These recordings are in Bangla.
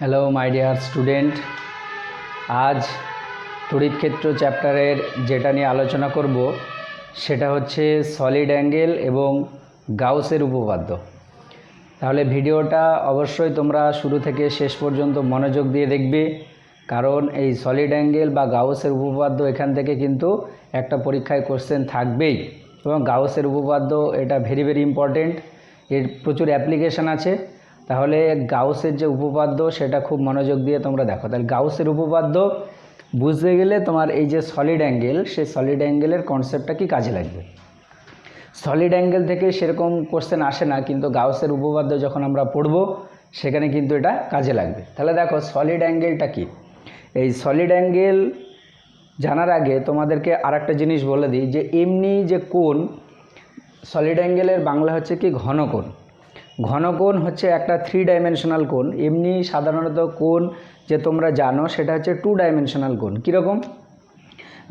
হ্যালো মাই ডিয়ার স্টুডেন্ট, আজ তড়িৎ ক্ষেত্র চ্যাপ্টারের যেটা নিয়ে আলোচনা করব সেটা হচ্ছে সলিড অ্যাঙ্গেল এবং গাউসের উপপাদ্য। তাহলে ভিডিওটা অবশ্যই তোমরা শুরু থেকে শেষ পর্যন্ত মনোযোগ দিয়ে দেখবে, কারণ এই সলিড অ্যাঙ্গেল বা গাউসের উপপাদ্য এখান থেকে কিন্তু একটা পরীক্ষায় কোশ্চেন থাকবেই। এবং গাউসের উপপাদ্য এটা ভেরি ভেরি ইম্পর্টেন্ট, এর প্রচুর অ্যাপ্লিকেশান আছে। তাহলে গাউসের যে উপপাদ্য সেটা খুব মনোযোগ দিয়ে তোমরা দেখো। তাহলে গাউসের উপপাদ্য বুঝতে গেলে তোমার এই যে সলিড অ্যাঙ্গেল, সেই সলিড অ্যাঙ্গেলের কনসেপ্টটা কি কাজে লাগবে। সলিড অ্যাঙ্গেল থেকে সেরকম কোশ্চেন আসে না, কিন্তু গাউসের উপপাদ্য যখন আমরা পড়ব সেখানে কিন্তু এটা কাজে লাগবে। তাহলে দেখো সলিড অ্যাঙ্গেলটা কি। এই সলিড অ্যাঙ্গেল জানার আগে তোমাদেরকে আরেকটা জিনিস বলে দিই, যে এমনি যে কোণ, সলিড অ্যাঙ্গেলের বাংলা হচ্ছে কি ঘনকোণ। ঘনকোণ হচ্ছে একটা 3 ডাইমেনশনাল কোণ। এমনি সাধারণত কোণ যে তোমরা জানো সেটা হচ্ছে 2 ডাইমেনশনাল কোণ। কীরকম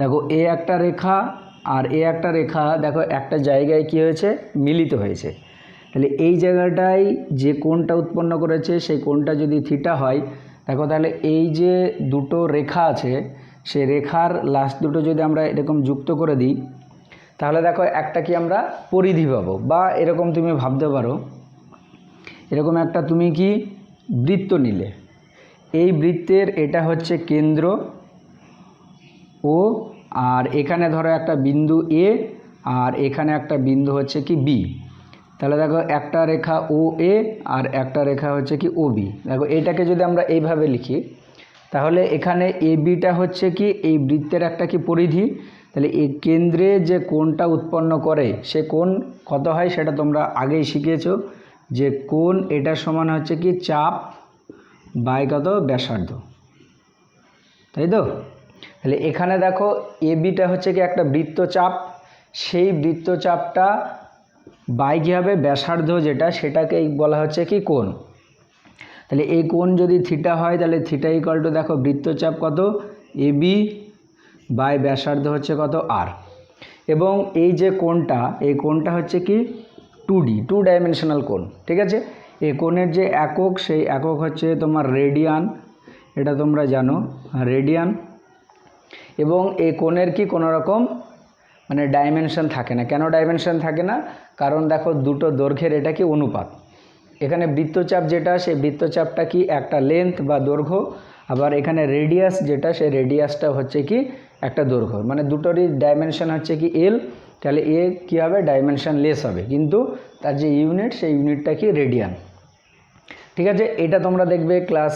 দেখো, এ একটা রেখা আর এ একটা রেখা দেখো একটা জায়গায় কি হয়েছে, মিলিত হয়েছে। তাহলে এই জায়গাটায় যে কোণটা উৎপন্ন করেছে সেই কোণটা যদি থিটা হয়, দেখো তাহলে এই যে দুটো রেখা আছে সেই রেখার লাস্ট দুটো যদি আমরা এরকম যুক্ত করে দিই, তাহলে দেখো একটা কি আমরা পরিধি পাবো। বা এরকম তুমি ভাবতে পারো, এরকম একটা তুমি কি বৃত্ত নিলে, এই বৃত্তের এটা হচ্ছে কেন্দ্র ও, আর এখানে ধরো একটা বিন্দু এ, আর এখানে একটা বিন্দু হচ্ছে কি বি। তাহলে দেখো একটা রেখা ও এ আর একটা রেখা হচ্ছে কি ও বি। দেখো এটাকে যদি আমরা এইভাবে লিখি, তাহলে এখানে এ বিটা হচ্ছে কি এই বৃত্তের একটা কি পরিধি। তাহলে এই কেন্দ্রে যে কোণটা উৎপন্ন করে সে কোণ কত হয় সেটা তোমরা আগেই শিখেছো, যে কোণ এটা সমান হচ্ছে কি চাপ বাই কত ব্যাসার্ধ, তাই তো। তাহলে এখানে দেখো এ বিটা হচ্ছে কি একটা বৃত্তচাপ, সেই বৃত্তচাপটা বাই কী হবে ব্যাসার্ধ যেটা, সেটাকে বলা হচ্ছে কি কোণ। তাহলে এই কোণ যদি থিটা হয়, তাহলে থিটা ইকুয়াল টু দেখো বৃত্তচাপ কত এ বি বাই ব্যাসার্ধ হচ্ছে কত আর। এবং এই যে কোণটা, এই কোণটা হচ্ছে কি 2D 2 ডাইমেনশনাল কোণ, ঠিক আছে। এই কোণের যে একক, সেই একক হচ্ছে তোমার রেডিয়ান, এটা তোমরা জানো রেডিয়ান। এবং এই কোণের কি কোনো রকম মানে ডাইমেনশন থাকে না। কেন ডাইমেনশন থাকে না? কারণ দেখো দুটো দৈর্ঘ্যের এটা কি অনুপাত। এখানে বৃত্তচাপ যেটা, সেই বৃত্তচাপটা কি একটা লেন্থ বা দৈর্ঘ্য, আবার এখানে রেডিয়াস যেটা, সেই রেডিয়াসটা হচ্ছে কি একটা দৈর্ঘ্য। মানে দুটোরই ডাইমেনশন হচ্ছে কি এল। তাহলে এ কী হবে ডাইমেনশন লেস হবে, কিন্তু তার যে ইউনিট সেই ইউনিটটা কি রেডিয়ান, ঠিক আছে। এটা তোমরা দেখবে ক্লাস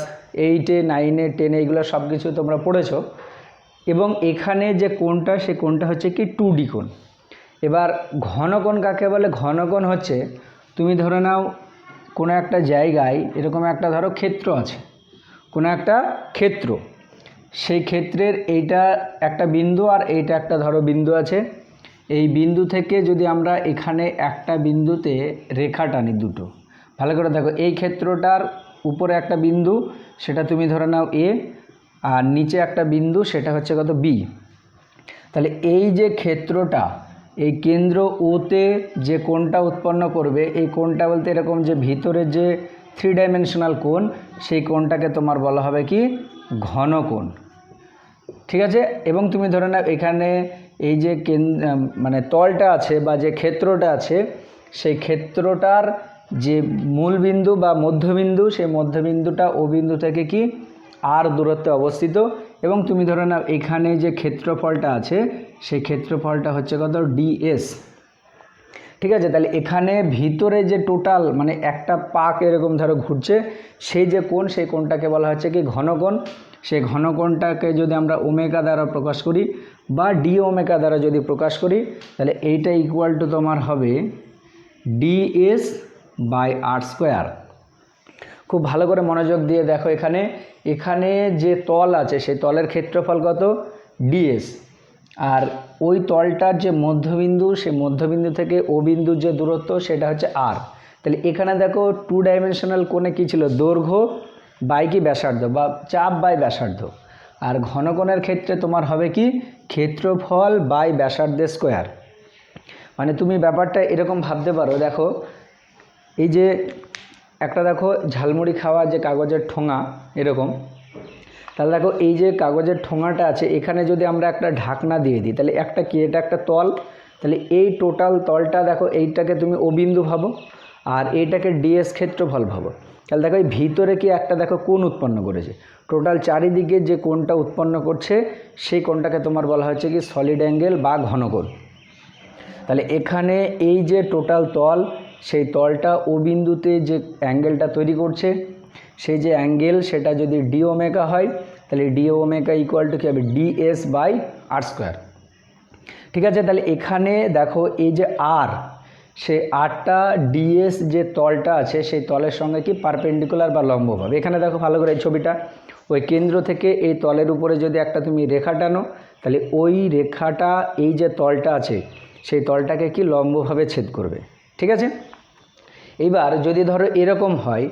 8-এ 9-এ 10-এ এইগুলো সব কিছু তোমরা পড়েছো। এবং এখানে যে কোণটা, সে কোণটা হচ্ছে কি 2D কোণ। এবার ঘনকোণ কাকে বলে? ঘনকোণ হচ্ছে তুমি ধরে নাও কোনো একটা জায়গায় এরকম একটা ধরো ক্ষেত্র আছে, কোনো একটা ক্ষেত্র, সেই ক্ষেত্রের এইটা একটা বিন্দু আর এইটা একটা ধরো বিন্দু আছে। এই বিন্দু থেকে যদি আমরা এখানে একটা বিন্দুতে রেখা টানি দুটো, ভালো করে দেখো, এই ক্ষেত্রটার উপরে একটা বিন্দু সেটা তুমি ধরে নাও এ, আর নিচে একটা বিন্দু সেটা হচ্ছে কত বি। তাহলে এই যে ক্ষেত্রটা, এই কেন্দ্র ওতে যে কোণটা উৎপন্ন করবে, এই কোণটা বলতে এরকম যে ভিতরে যে 3 ডাইমেনশনাল কোণ, সেই কোণটাকে তোমার বলা হবে কি ঘনকোণ, ঠিক আছে। এবং তুমি ধরে নাও এখানে এই যে মানে তলটা আছে বা যে ক্ষেত্রটা আছে, সেই ক্ষেত্রটার যে মূলবিন্দু বা মধ্যবিন্দু, সেই মধ্যবিন্দুটা ও বিন্দু থেকে কি আর দূরত্বে অবস্থিত। এবং তুমি ধরে নাও এখানে যে ক্ষেত্রফলটা আছে, সেই ক্ষেত্রফলটা হচ্ছে কত ডিএস, ঠিক আছে। তাহলে এখানে ভিতরে যে টোটাল মানে একটা পাক এরকম ধরো ঘুরছে, সেই যে কোণ, সেই কোণটাকে বলা হচ্ছে কি ঘনকোণ। সেই ঘনকোণটাকে যদি আমরা ওমেগা দ্বারা প্রকাশ করি বা ডি ওমেগা দ্বারা যদি প্রকাশ করি, তাহলে এইটা ইকুয়াল টু তোমার হবে ডিএস বাই আর স্কোয়ার। খুব ভালো করে মনোযোগ দিয়ে দেখো, এখানে এখানে যে তল আছে সেই তলের ক্ষেত্রফল কত ডিএস, আর ওই তলটার যে মধ্যবিন্দু, সেই মধ্যবিন্দু থেকে ও বিন্দুর যে দূরত্ব সেটা হচ্ছে আর। তাহলে এখানে দেখো 2 ডাইমেনশনাল কোণে কী ছিল, দৈর্ঘ্য বাই কি ব্যাসার্ধ বা চাপ বাই ব্যাসার্ধ। আর ঘনকোণের ক্ষেত্রে তোমার হবে কি ক্ষেত্রফল বাই ব্যাসার্ধের স্কোয়ার। মানে তুমি ব্যাপারটা এরকম ভাবতে পারো, দেখো এই যে একটা দেখো ঝালমুড়ি খাওয়া যে কাগজের ঠোঙা এরকম, তাহলে দেখো এই যে কাগজের ঠোঙাটা আছে এখানে যদি আমরা একটা ঢাকনা দিয়ে দিই তাহলে একটা কি, এটা একটা তল, তাহলে এই টোটাল তলটা দেখো এইটাকে তুমি ও বিন্দু ভাবো আর এইটাকে ডিএস ক্ষেত্রফল ভাবো। তাহলে দেখো এই ভিতরে কি একটা দেখো কোণ উৎপন্ন করেছে, টোটাল চারিদিকে যে কোণটা উৎপন্ন করছে সেই কোণটাকে তোমার বলা হচ্ছে কি সলিড অ্যাঙ্গেল বা ঘনকোণ। তাহলে এখানে এই যে টোটাল তল, সেই তলটা ও বিন্দুতে যে অ্যাঙ্গেলটা তৈরি করছে সেই যে অ্যাঙ্গেল সেটা যদি ডি ওমেগা হয় তাহলে ডি ওমেগা ইকুয়াল টু কী হবে, ডিএস বাই আর স্কোয়ার। ঠিক আছে, তাহলে এখানে দেখো এই যে আর, সেই আরটা ডিএস যে তলটা আছে সেই তলের সঙ্গে কি পারপেন্ডিকুলার বা লম্ব হবে। এখানে দেখো ভালো করে এই ছবিটা, ওই কেন্দ্র থেকে এই তলের উপরে যদি একটা তুমি রেখা টানো তাহলে ওই রেখাটা এই যে তলটা আছে সেই তলটাকে কি লম্বভাবে ছেদ করবে। ঠিক আছে, এইবার যদি ধরো এরকম হয়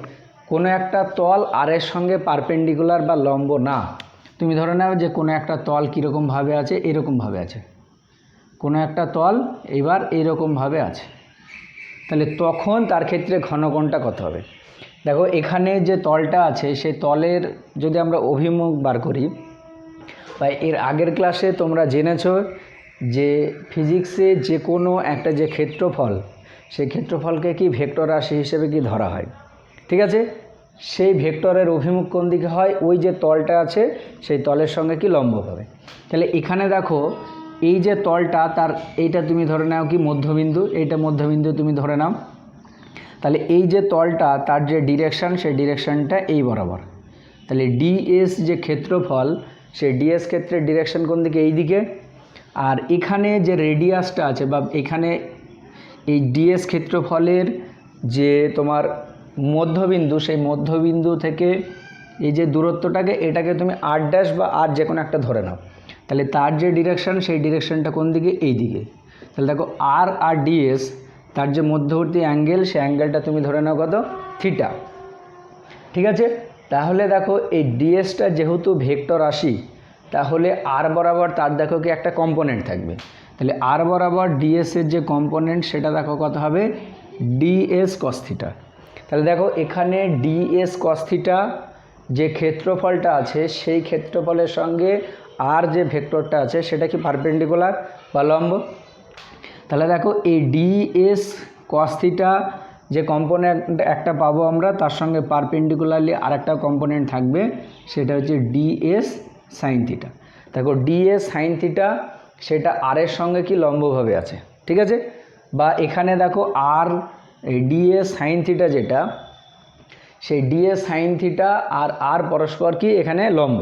কোনো একটা তল আর এর সঙ্গে পারপেন্ডিকুলার বা লম্ব না, তুমি ধরে নাও যে কোনো একটা তল কীরকমভাবে আছে, এরকমভাবে আছে, কোনো একটা তল এইবার এইরকমভাবে আছে, তাহলে তখন তার ক্ষেত্রে ঘনকোণটা কত হবে। দেখো এখানে যে তলটা আছে সেই তলের যদি আমরা অভিমুখ বার করি, বা এর আগের ক্লাসে তোমরা জেনেছো যে ফিজিক্সে যে কোনো একটা যে ক্ষেত্রফল, সেই ক্ষেত্রফলকে কি ভেক্টর রাশি হিসেবে কি ধরা হয়। ঠিক আছে, সেই ভেক্টরের অভিমুখ কোন দিকে হয়, ওই যে তলটা আছে সেই তলের সঙ্গে কি লম্ব হবে। তাহলে এখানে দেখো এই যে তলটা তার এইটা তুমি ধরে নাও কি মধ্যবিন্দু, এইটা মধ্যবিন্দু তুমি ধরে নাও, তাহলে এই যে তলটা তার যে ডিরেকশান সেই ডিরেকশানটা এই বরাবর, তাহলে ডিএস যে ক্ষেত্রফল সেই ডিএস ক্ষেত্রের ডিরেকশান কোন দিকে, এই দিকে। আর এখানে যে রেডিয়াসটা আছে বা এখানে এই ডিএস ক্ষেত্রফলের যে তোমার মধ্যবিন্দু, সেই মধ্যবিন্দু থেকে এই যে দূরত্বটাকে এটাকে তুমি আর ড্যাশ বা আর যে কোনো একটা ধরে নাও, তাহলে তার যে ডিরেকশান সেই ডিরেকশানটা কোন দিকে, এই দিকে। তাহলে দেখো আর আর ডিএস তার যে মধ্যবর্তী অ্যাঙ্গেল সেই অ্যাঙ্গেলটা তুমি ধরে নাও কত, থিটা। ঠিক আছে, তাহলে দেখো এই ডিএসটা যেহেতু ভেক্টর রাশি তাহলে আর বরাবর তার দেখো কি একটা কম্পোনেন্ট থাকবে, তাহলে আর বরাবর ডিএসের যে কম্পোনেন্ট সেটা দেখো কত হবে, ডিএস কস থিটা। তাহলে দেখো এখানে ডিএস কস থিটা যে ক্ষেত্রফলটা আছে সেই ক্ষেত্রফলের সঙ্গে আর যে ভেক্টরটা আছে সেটা কি পারপেন্ডিকুলার বা লম্ব। তাহলে দেখো এই ডিএস কস থিটা যে কম্পোনেন্ট একটা পাবো আমরা, তার সঙ্গে পারপেন্ডিকুলারলি আর একটা কম্পোনেন্ট থাকবে সেটা হচ্ছে ডিএস সাইন থিটা। দেখো ডিএস সাইন থিটা সেটা আর এর সঙ্গে কি লম্বভাবে আছে। ঠিক আছে, বা এখানে দেখো আর ডিএস সাইন থিটা যেটা, সেই ডিএস সাইন থিটা আর আর পরস্পর কি এখানে লম্ব,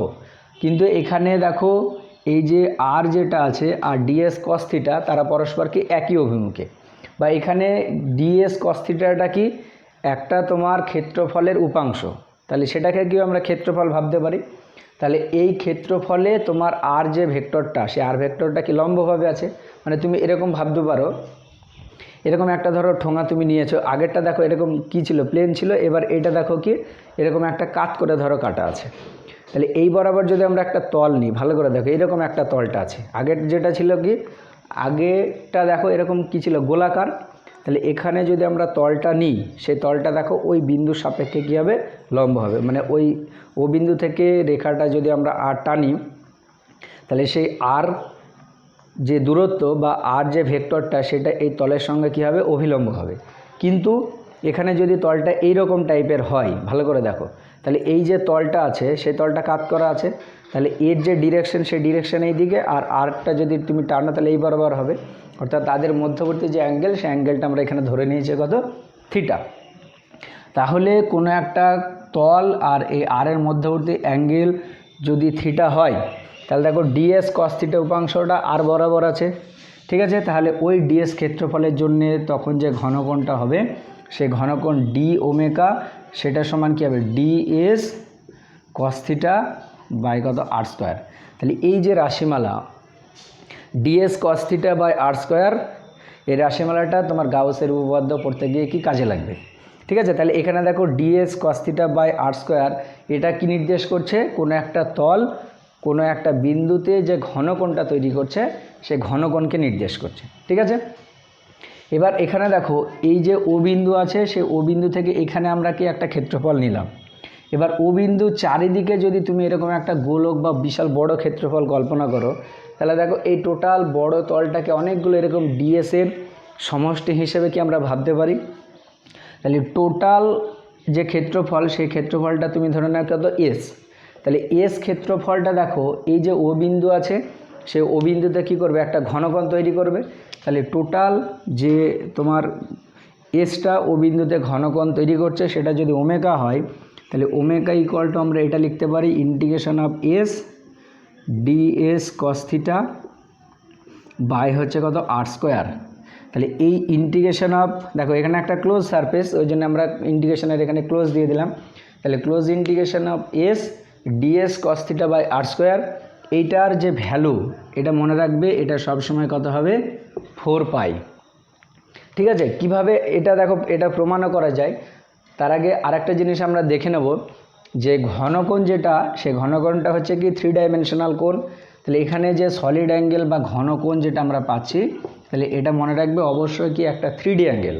কিন্তু এখানে দেখো এই যে আর যেটা আছে আর ডিএস কস থিটা তারা পরস্পর কি একই অভিমুখে, বা এখানে ডিএস কস থিটাটা কি একটা তোমার ক্ষেত্রফলের উপাংশ, তাহলে সেটাকে কি আমরা ক্ষেত্রফল ভাবতে পারি। তাহলে এই ক্ষেত্রফলে তোমার আর যে ভেক্টরটা সেই আর ভেক্টরটা কি লম্বভাবে আছে, মানে তুমি এরকম ভাবতে পারো, এরকম একটা ধরো ঠোঙা তুমি নিয়েছো, আগেরটা দেখো এরকম কি ছিল, প্লেন ছিল, এবার এটা দেখো কি এরকম একটা কাট করে ধরো কাটা আছে। তাহলে এই বরাবর যদি আমরা একটা তল নিই, ভালো করে দেখো এরকম একটা তলটা আছে, আগের যেটা ছিল কি আগেরটা দেখো এরকম কি ছিল, গোলাকার। তাহলে এখানে যদি আমরা তলটা নিই সেই তলটা দেখো ওই বিন্দুর সাপেক্ষে কী হবে, লম্ব হবে, মানে ওই ও বিন্দু থেকে রেখাটা যদি আমরা আর টানি তাহলে সেই আর যে দূরত্ব বা আর যে ভেক্টরটা সেটা এই তলের সঙ্গে কী হবে, অভিলম্ব হবে। কিন্তু এখানে যদি তলটা এই রকম টাইপের হয়, ভালো করে দেখো, তাহলে এই যে তলটা আছে সেই তলটা কাত করা আছে, তাহলে এর যে ডিরেকশন সেই ডিরেকশন এই দিকে, আর আরটা যদি তুমি টানো তাহলে এই বরাবর হবে, অর্থাৎ তাদের মধ্যবর্তী যে অ্যাঙ্গেল সেই অ্যাঙ্গেলটা আমরা এখানে ধরে নিয়েছি কত, থিটা। তাহলে কোনো একটা তল আর এই আর এর মধ্যবর্তী অ্যাঙ্গেল যদি থিটা হয় তাহলে দেখো ডিএস কস থিটা উপাংশটা আর বরাবর আছে। ঠিক আছে, তাহলে ওই ডিএস ক্ষেত্রফলের জন্যে তখন যে ঘনকোণটা হবে সেই ঘনকোণ ডি ওমেগা সেটা সমান কী হবে, ডিএস কস থিটা বাই কত, আর স্কোয়ার। তাহলে এই যে রাশিমালা ds cos theta by r square, এই রাশিমালাটা তোমার গাউসের উপপাদ্য পড়তে গিয়ে কি কাজে লাগবে। ঠিক আছে, তাহলে এখানে দেখো ds cos theta by r square এটা কি নির্দেশ করছে, কোনো একটা তল কোনো একটা বিন্দুতে যে ঘনকোণটা তৈরি করছে সেই ঘনকোণকে নির্দেশ করছে। ঠিক আছে, এবার এখানে দেখো এই যে ও বিন্দু আছে, সেই ও বিন্দু থেকে এখানে আমরা কি একটা ক্ষেত্রফল নিলাম। এবার ও বিন্দু চারিদিকে যদি তুমি এরকম একটা গোলক বা বিশাল বড় ক্ষেত্রফল কল্পনা করো, তাহলে দেখো এই টোটাল বড় তলটাকে অনেকগুলো এরকম ডিএসের সমষ্টি হিসেবে কি আমরা ভাবতে পারি। তাহলে টোটাল যে ক্ষেত্রফল, সেই ক্ষেত্রফলটা তুমি ধরে নাও কত এস। তাহলে এস ক্ষেত্রফলটা দেখো এই যে ও বিন্দু আছে, সেই ও বিন্দুতে কী করবে, একটা ঘনকোণ তৈরি করবে। তাহলে টোটাল যে তোমার এসটা ও বিন্দুতে ঘনকোণ তৈরি করছে, সেটা যদি ওমেগা হয়, তাহলে ওমেগা ইকুয়াল টু আমরা এটা লিখতে পারি integration of s ds cos theta by হচ্ছে কত আর স্কোয়ার। তাহলে এই ইন্টিগ্রেশন অফ, দেখো এখানে একটা ক্লোজ সারফেস, ওই জন্য আমরা ইন্টিগ্রেশনের এখানে ক্লোজ দিয়ে দিলাম। তাহলে close integration of s ds cos theta by r square, এইটার যে ভ্যালু, এটা মনে রাখবে, এটা সবসময় কত হবে 4 পাই। ঠিক আছে, কিভাবে এটা দেখো এটা প্রমাণও করা যায়। তার আগে আরেকটা জিনিস আমরা দেখে নেব, যে ঘনকোণ যেটা, সে ঘনকোণটা হচ্ছে কি 3 ডাইমেনশনাল কোণ। তাহলে এখানে যে সলিড অ্যাঙ্গেল বা ঘনকোণ যেটা আমরা পাচ্ছি, তাহলে এটা মনে রাখবে অবশ্যই কি একটা 3D অ্যাঙ্গেল।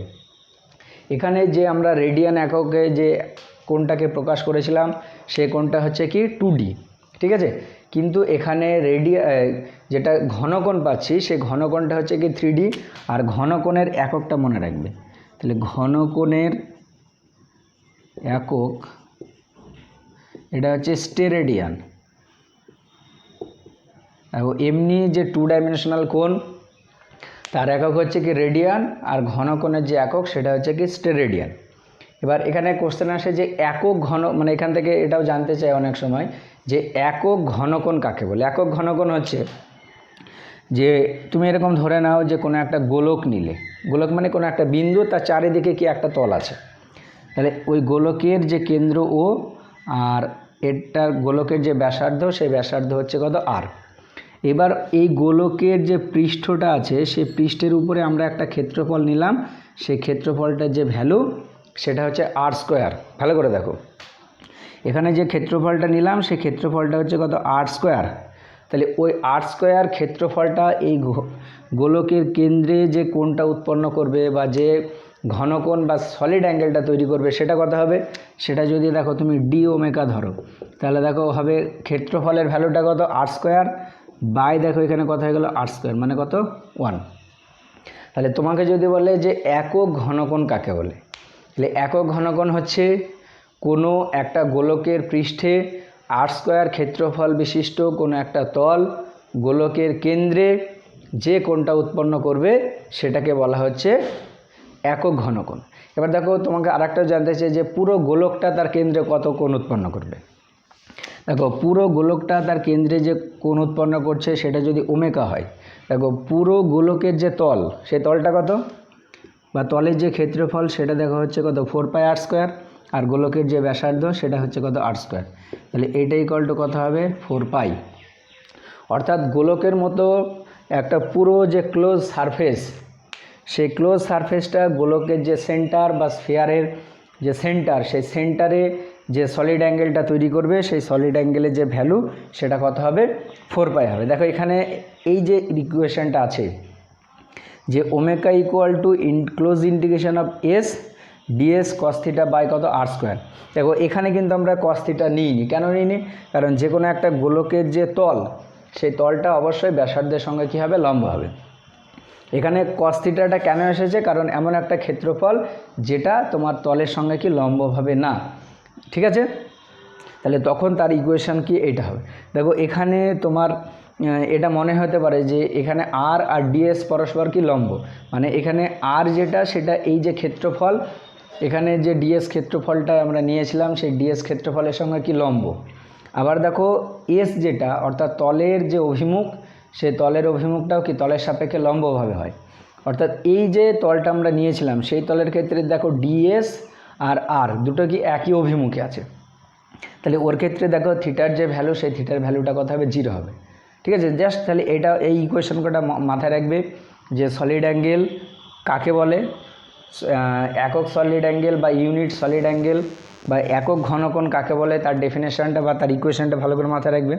এখানে যে আমরা রেডিয়ান এককে যে কোণটাকে প্রকাশ করেছিলাম, সে কোণটা হচ্ছে কি 2D। ঠিক আছে, কিন্তু এখানে যেটা ঘনকোণ পাচ্ছি, সেই ঘনকোণটা হচ্ছে কি 3D। আর ঘনকোণের এককটা মনে রাখবে, তাহলে ঘনকোণের একক এটা হচ্ছে স্টেরেডিয়ান। এমনি যে 2 ডাইমেনশনাল কোণ, তার একক হচ্ছে কি রেডিয়ান, আর ঘনকোণের যে একক সেটা হচ্ছে কি স্টেরেডিয়ান। এবার এখানে কোশ্চেন আসে যে একক মানে এখান থেকে এটাও জানতে চাই অনেক সময়, যে একক ঘনকোণ কাকে বলে। একক ঘনকোণ হচ্ছে যে তুমি এরকম ধরে নাও যে কোনো একটা গোলক নিলে, গোলক মানে কোনো একটা বিন্দু, তার চারিদিকে কি একটা তল আছে। তাহলে ওই গোলকের যে কেন্দ্র ও, আর এটার গোলকের যে ব্যাসার্ধ, সেই ব্যাসার্ধ হচ্ছে কত আর। এবার এই গোলকের যে পৃষ্ঠটা আছে, সেই পৃষ্ঠের উপরে আমরা একটা ক্ষেত্রফল নিলাম, সেই ক্ষেত্রফলটার যে ভ্যালু, সেটা হচ্ছে আর স্কোয়ার। ভালো করে দেখো, এখানে যে ক্ষেত্রফলটা নিলাম, সেই ক্ষেত্রফলটা হচ্ছে কত আর স্কোয়ার। তাহলে ওই আর স্কোয়ার ক্ষেত্রফলটা এই গোলকের কেন্দ্রে যে কোণটা উৎপন্ন করবে, বা যে ঘনকোণ বা সলিড অ্যাঙ্গেলটা তৈরি করবে, সেটা কত হবে। সেটা যদি দেখো তুমি ডি ওমেগা ধরো, তাহলে দেখো হবে ক্ষেত্রফলের ভ্যালুটা কত আর স্কোয়ার বাই, দেখো এখানে কত হয়ে গেল আর স্কোয়ার, মানে কত 1। তাহলে তোমাকে যদি বলে যে একক ঘনকোণ কাকে বলে, তাহলে একক ঘনকোণ হচ্ছে কোনো একটা গোলকের পৃষ্ঠে আর স্কোয়ার ক্ষেত্রফল বিশিষ্ট কোনো একটা তল গোলকের কেন্দ্রে যে কোণটা উৎপন্ন করবে, সেটাকে বলা হচ্ছে একক ঘনকোণ। এবার দেখো তোমাকে আরেকটা জানতে চাই যে পুরো গোলকটা তার কেন্দ্রে কত কোণ উৎপন্ন করবে। দেখো পুরো গোলকটা তার কেন্দ্রে যে কোণ উৎপন্ন করছে, সেটা যদি ওমেগা হয়, দেখো পুরো গোলকের যে তল, সেই তলটা কত, বা তলের যে ক্ষেত্রফল, সেটা দেখো হচ্ছে কত 4 পাই আর স্কোয়ার, আর গোলকের যে ব্যাসার্ধ, সেটা হচ্ছে কত আর স্কোয়ার। তাহলে এইটা ইকুয়াল টু কত হবে 4 পাই। অর্থাৎ গোলকের মতো একটা পুরো যে ক্লোজ সারফেস, সেই ক্লোজ সারফেসটা গোলকের যে সেন্টার বা স্ফিয়ারের যে সেন্টার, সেই সেন্টারে যে সলিড অ্যাঙ্গেলটা তৈরি করবে, সেই সলিড অ্যাঙ্গেলের যে ভ্যালু, সেটা কত হবে 4 পাই হবে। দেখো এখানে এই যে ইকুয়েশনটা আছে, যে omega equal to close integration of s ds cos theta by কত আর স্কোয়ার। দেখো এখানে কিন্তু আমরা কস থিটা নিইনি, কেন নিইনি, কারণ যে কোনো একটা গোলকের যে তল, সেই তলটা অবশ্যই ব্যাসার্ধের সঙ্গে কী হবে, লম্ব হবে। এখানে কস থিটাটা কেন এসেছে, কারণ এমন একটা ক্ষেত্রফল যেটা তোমার তলের সঙ্গে কি লম্বভাবে না। ঠিক আছে, তাহলে তখন তার ইকুয়েশন কি এইটা হবে। দেখো এখানে তোমার এটা মনে হতে পারে যে এখানে আর আর ডিএস পরস্পর কি লম্ব, মানে এখানে আর যেটা, সেটা এই যে ক্ষেত্রফল, এখানে যে ডিএস ক্ষেত্রফলটা আমরা নিয়েছিলাম, সেই ডিএস ক্ষেত্রফলের সঙ্গে কি লম্ব। আবার দেখো এস যেটা, অর্থাৎ তলের যে অভিমুখ, সেই তলের অভিমুখটাও কি তলের সাপেক্ষে লম্বভাবে হয়। অর্থাৎ এই যে তলটা আমরা নিয়েছিলাম, সেই তলের ক্ষেত্রে দেখো ডিএস আর আর দুটো কি একই অভিমুখে আছে। তাহলে ওর ক্ষেত্রে দেখো থিটার যে ভ্যালু, সেই থিটার ভ্যালুটা কত হবে 0 হবে। ঠিক আছে, জাস্ট তাহলে এটা এই ইকুয়েশন কটা মাথায় রাখবে, যে সলিড অ্যাঙ্গেল কাকে বলে, একক সলিড অ্যাঙ্গেল বা ইউনিট সলিড অ্যাঙ্গেল, বা একক ঘনকোণ কাকে বলে, তার ডেফিনেশনটা বা তার ইকুয়েশনটা ভালো করে মাথায় রাখবে।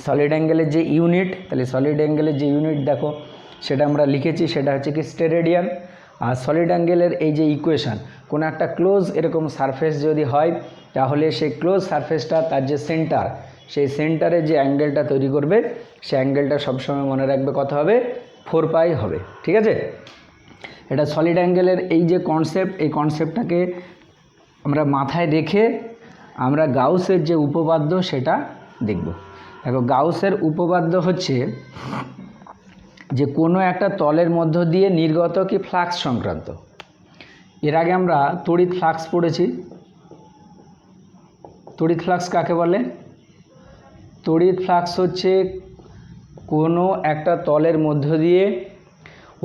সলিড অ্যাঙ্গেলের যে ইউনিট, তাহলে সলিড অ্যাঙ্গেলের যে ইউনিট দেখো সেটা আমরা লিখেছি, সেটা হচ্ছে কি স্টেরেডিয়ান। আর সলিড অ্যাঙ্গেলের এই যে ইকুয়েশান, কোনো একটা ক্লোজ এরকম সারফেস যদি হয় তাহলে সেই ক্লোজ সারফেসটা তার যে সেন্টার, সেই সেন্টারে যে অ্যাঙ্গেলটা তৈরি করবে সেই অ্যাঙ্গেলটা সবসময় মনে রাখবে কত হবে, 4 পাই হবে। ঠিক আছে, এটা সলিড অ্যাঙ্গেলের এই যে কনসেপ্ট, এই কনসেপ্টটাকে আমরা মাথায় রেখে আমরা গাউসের যে উপপাদ্য সেটা দেখব। দেখো গাউসের উপপাদ্য হচ্ছে যে কোনো একটা তলের মধ্য দিয়ে নির্গত কি ফ্লাক্স সংক্রান্ত। এর আগে আমরা তড়িৎ ফ্লাক্স পড়েছি। তড়িৎ ফ্লাক্স কাকে বলে? তড়িৎ ফ্লাক্স হচ্ছে কোনো একটা তলের মধ্য দিয়ে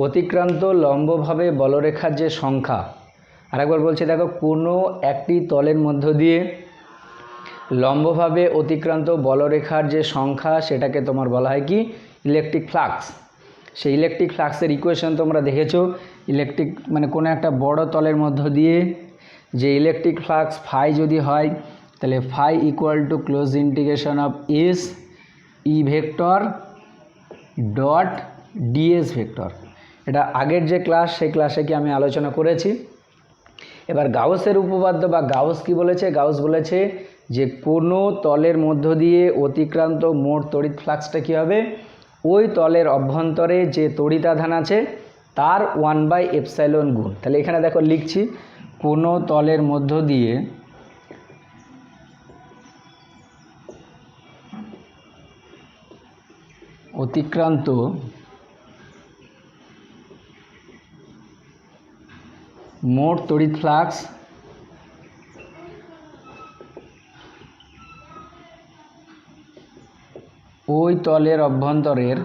অতিক্রান্ত লম্বভাবে বলরেখার যে সংখ্যা, আরেকবার বলছি দেখো, কোনো একটি তলের মধ্য দিয়ে লম্বভাবে অতিক্রান্ত বলরেখার যে সংখ্যা সেটাকে তোমার বলা হয় কি ইলেকট্রিক ফ্লাক্স। সেই ইলেকট্রিক ফ্লাক্সের ইকুয়েশন তোমরা দেখেছো, ইলেকট্রিক মানে কোনো একটা বড় তলের মধ্য দিয়ে যে ইলেকট্রিক ফ্লাক্স ফাই যদি হয় তাহলে phi equal to close integration of s E vector dot ds vector. এটা আগের যে ক্লাস সেই ক্লাসে কি আমি আলোচনা করেছি। এবার গাউসের উপপাদ্য বা গাউস কি বলেছে? গাউস বলেছে যে কোনো তলের মধ্য দিয়ে অতিক্রান্ত মোট তড়িৎ ফ্লাক্সটা কী হবে, ওই তলের অভ্যন্তরে যে তড়িতাধান আছে তার 1/ε গুণ। তাহলে এখানে দেখো লিখছি, কোনো তলের মধ্য দিয়ে অতিক্রান্ত মোট তড়িৎ ফ্লাক্স ওই তলের অভ্যন্তরের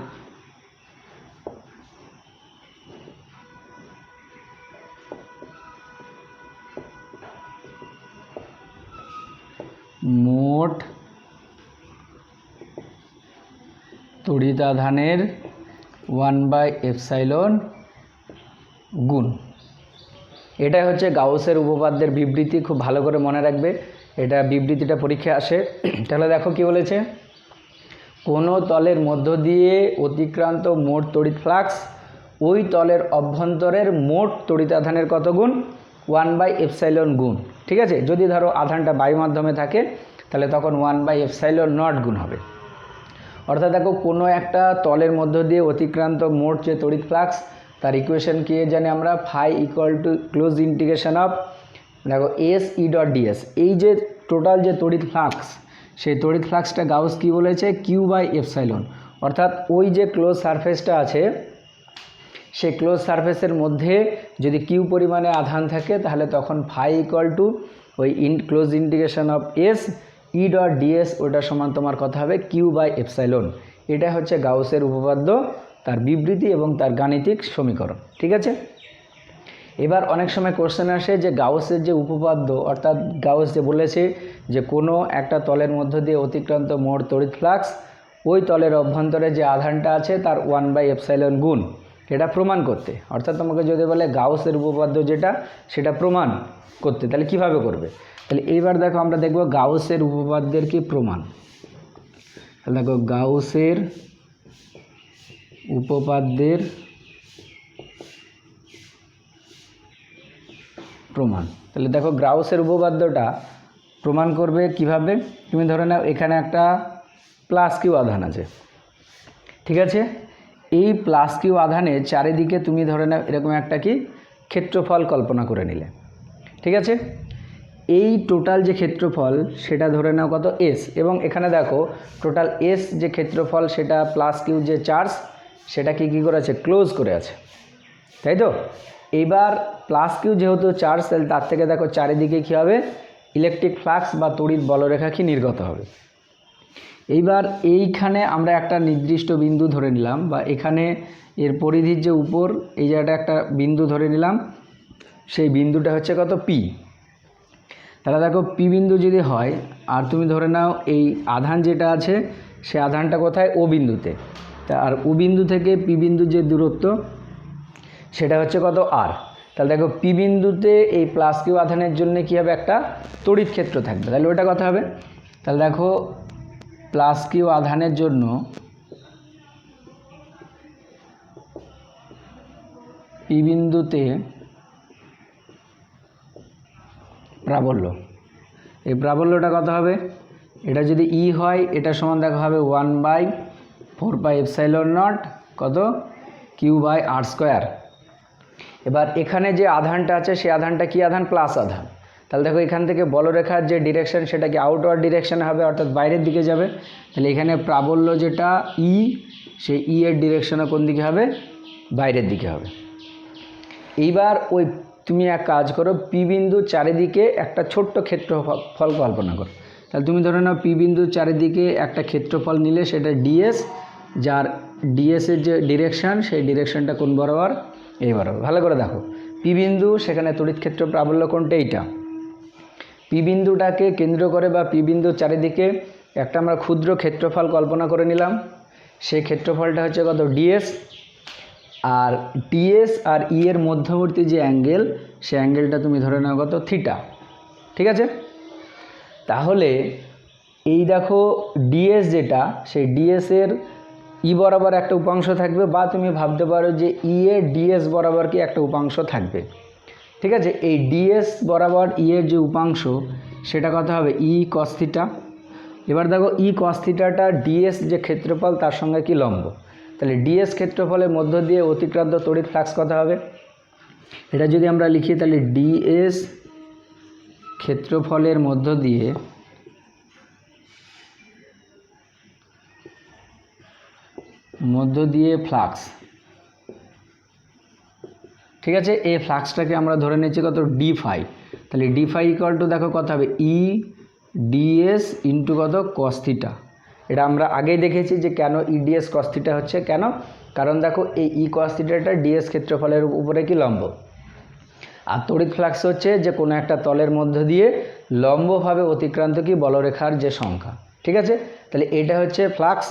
মোট তড়িতাধানের 1/ε গুণ। এটাই হচ্ছে গাউসের উপপাদ্যের বিবৃতি। খুব ভালো করে মনে রাখবে, এটা বিবৃতিটা পরীক্ষায় আসে। তাহলে দেখো কি বলেছে, কোনো তলের মধ্য দিয়ে অতিক্রান্ত মোট তড়িৎ ফ্লাক্স ওই তলের অভ্যন্তরের মোট তড়িতাধানের কত গুণ, 1/ε গুণ। ঠিক আছে, যদি ধরো আধানটা বায়ু মাধ্যমে থাকে তাহলে তখন 1/ε0 গুণ হবে। অর্থাৎ দেখো কোনো একটা তলের মধ্য দিয়ে অতিক্রান্ত মোট যে তড়িৎ ফ্লাক্স তার ইকুয়েশন কি জানি আমরা, phi equal to close integration of দেখো এস ই ডট ডিএস। এই যে টোটাল যে তড়িৎ ফ্লাক্স, সেই তড়িৎ ফ্লাক্সটা গাউস কি বলেছে, Q/ε। অর্থাৎ ওই যে ক্লোজ সারফেসটা আছে সেই ক্লোজ সারফেসের মধ্যে যদি কিউ পরিমাণে আধান থাকে তাহলে তখন ফাই ইকুয়াল টু ওই close integration of s E dot DS, ওটা সমান তোমার কথা হবে Q/ε। এটা হচ্ছে গাউসের উপপাদ্য, তার বিবৃতি এবং তার গাণিতিক সমীকরণ। ঠিক আছে, এবার অনেক সময় কোশ্চেন আসে যে গাউসের যে উপপাদ্য, অর্থাৎ গাউস যে বলেছে যে কোনো একটা তলের মধ্য দিয়ে অতিক্রান্ত মোট তড়িৎ ফ্লাক্স ওই তলের অভ্যন্তরে যে আধানটা আছে তার 1/ε গুণ, এটা প্রমাণ করতে। অর্থাৎ তোমাকে যদি বলে গাউসের উপপাদ্য যেটা সেটা প্রমাণ করতে, তাহলে কিভাবে করবে? তাহলে এইবার দেখো আমরা দেখব গাউসের উপপাদ্যের কি প্রমাণ। তাহলে দেখো গাউসের উপপাদ্যের প্রমাণ। তাহলে দেখো গাউসের উপপাদ্যটা প্রমাণ করবে কিভাবে। তুমি ধরে নাও এখানে একটা প্লাস কিউ আধান আছে, ঠিক আছে, এই প্লাস কিউ আধানের চারিদিকে তুমি ধরে নাও এরকম একটা কি ক্ষেত্রফল কল্পনা করে নিলে। ঠিক আছে, এই টোটাল যে ক্ষেত্রফল সেটা ধরে নাও কত, এস। এবং এখানে দেখো টোটাল এস যে ক্ষেত্রফল সেটা প্লাস কিউ যে চার্জ সেটা কি করে আছে, ক্লোজ করে আছে, তাই তো। এইবার প্লাস কিউ যেহেতু চার্জ, তাহলে তার থেকে দেখো চারিদিকে কী হবে, ইলেকট্রিক ফ্লাক্স বা তড়িৎ বলরেখা কি নির্গত হবে। এইবার এইখানে আমরা একটা নির্দিষ্ট বিন্দু ধরে নিলাম, বা এখানে এর পরিধির যে উপর এই জায়গাটা একটা বিন্দু ধরে নিলাম, সেই বিন্দুটা হচ্ছে কত, পি। তাহলে দেখো পি বিন্দু যদি হয় আর তুমি ধরে নাও এই আধান যেটা আছে সে আধানটা কোথায়, ও বিন্দুতে। তা আর ও বিন্দু থেকে পি বিন্দুর যে দূরত্ব সেটা হচ্ছে কত, আর। তাহলে দেখো পি বিন্দুতে এই প্লাস কিউ আধানের জন্য কী হবে, একটা তড়িৎ ক্ষেত্র থাকবে। তাহলে ওটা কথা হবে, তাহলে দেখো প্লাস কিউ আধানের জন্য পি বিন্দুতে প্রাবল্য, এই প্রাবল্যটা কত হবে, এটা যদি ই হয় এটা সমান দেখা হবে 1/4πε0 কত Q/r²। এবার এখানে যে আধানটা আছে সেই আধানটা কি আধান, প্লাস আধান। তাহলে দেখো এখান থেকে বলরেখার যে ডিরেকশন সেটা কি আউটওয়ার্ড ডিরেকশনে হবে, অর্থাৎ বাইরের দিকে যাবে। তাহলে এখানে প্রাবল্য যেটা ই, সেই ই এর ডিরেকশনে কোন দিকে হবে, বাইরের দিকে হবে। এইবার ওই তুমি এক কাজ করো, পি বিন্দুর চারিদিকে একটা ছোট্ট ক্ষেত্রফল কল্পনা করো। তাহলে তুমি ধরে নাও পি বিন্দুর চারিদিকে একটা ক্ষেত্রফল নিলে, সেটা ডিএস, যার ডিএসের যে ডিরেকশন সেই ডিরেকশনটা কোন বরাবর, এই বরাবর। ভালো করে দেখো, পি বিন্দু, সেখানে তড়িৎ ক্ষেত্র প্রাবল্য কোনটা, এইটা। পি বিন্দুটাকে কেন্দ্র করে বা পি বিন্দুর চারিদিকে একটা আমরা ক্ষুদ্র ক্ষেত্রফল কল্পনা করে নিলাম। সেই ক্ষেত্রফলটা হচ্ছে কত, ডিএস। আর ডিএস আর ই এর মধ্যবর্তী যে অ্যাঙ্গেল, সেই অ্যাঙ্গেলটা তুমি ধরে নাও কত, থিটা। ঠিক আছে, তাহলে এই দেখো ডিএস যেটা, সেই ডিএসের ই বরাবর একটা উপাংশ থাকবে, বা তুমি ভাবতে পারো যে ই এর ডিএস বরাবর কি একটা উপাংশ থাকবে। ঠিক আছে, এই ডিএস বরাবর ই এর যে উপাংশ সেটা কত হবে, ই কস থিটা। এবার দেখো ই কস থিটাটা ডিএস যে ক্ষেত্রফল তার সঙ্গে কি লম্ব। তাহলে ডিএস ক্ষেত্রফলের মধ্য দিয়ে অতিক্রান্ত তড়িৎ ফ্লাক্স কত হবে, এটা যদি আমরা লিখি তাহলে ডিএস ক্ষেত্রফলের মধ্য দিয়ে ফ্লাক্স। ঠিক আছে, এই ফ্লাক্সটাকে আমরা ধরে নিচ্ছি কত, ডি ফাই। তাহলে ডি ফাই ইকুয়াল টু দেখো কত হবে, ই ডিএস ইন্টু কত, কস থিটা। এটা আমরা আগেই দেখেছি যে কেন ই ডিএস কস থিটা হচ্ছে, কেন, কারণ দেখো এই ই কস থিটাটা ডিএস ক্ষেত্রফলের উপরে কি লম্ব, আর তড়িৎ ফ্লাক্স হচ্ছে যে কোনো একটা তলের মধ্য দিয়ে লম্বভাবে অতিক্রান্ত কি বলরেখার যে সংখ্যা। ঠিক আছে, তাহলে এটা হচ্ছে ফ্লাক্স।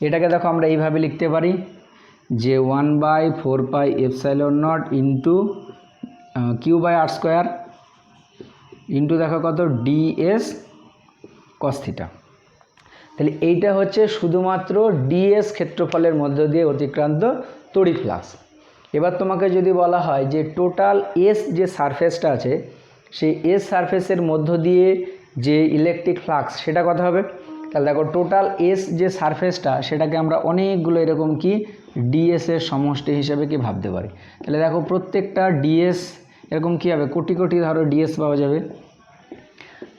এটাকে দেখো আমরা এইভাবে লিখতে পারি যে 1/4πε0 ইন্টু Q/r² ইন্টু দেখো কত, ডিএস কস থিটা। তাহলে এইটা হচ্ছে শুধুমাত্র ডিএস ক্ষেত্রফলের মধ্য দিয়ে অতিক্রান্ত তড়িৎ ফ্লাক্স। এবার তোমাকে যদি বলা হয় যে টোটাল এস যে সারফেসটা আছে, সেই এস সারফেসের মধ্য দিয়ে যে ইলেকট্রিক ফ্লাক্স সেটা কত হবে। তাহলে দেখো টোটাল এস যে সারফেসটা, সেটাকে আমরা অনেকগুলো এরকম কি ডিএসের সমষ্টি হিসেবে কি ভাবতে পারি। তাহলে দেখো প্রত্যেকটা ডিএস এরকম কি হবে, কোটি কোটি ধরো ডিএস পাওয়া যাবে।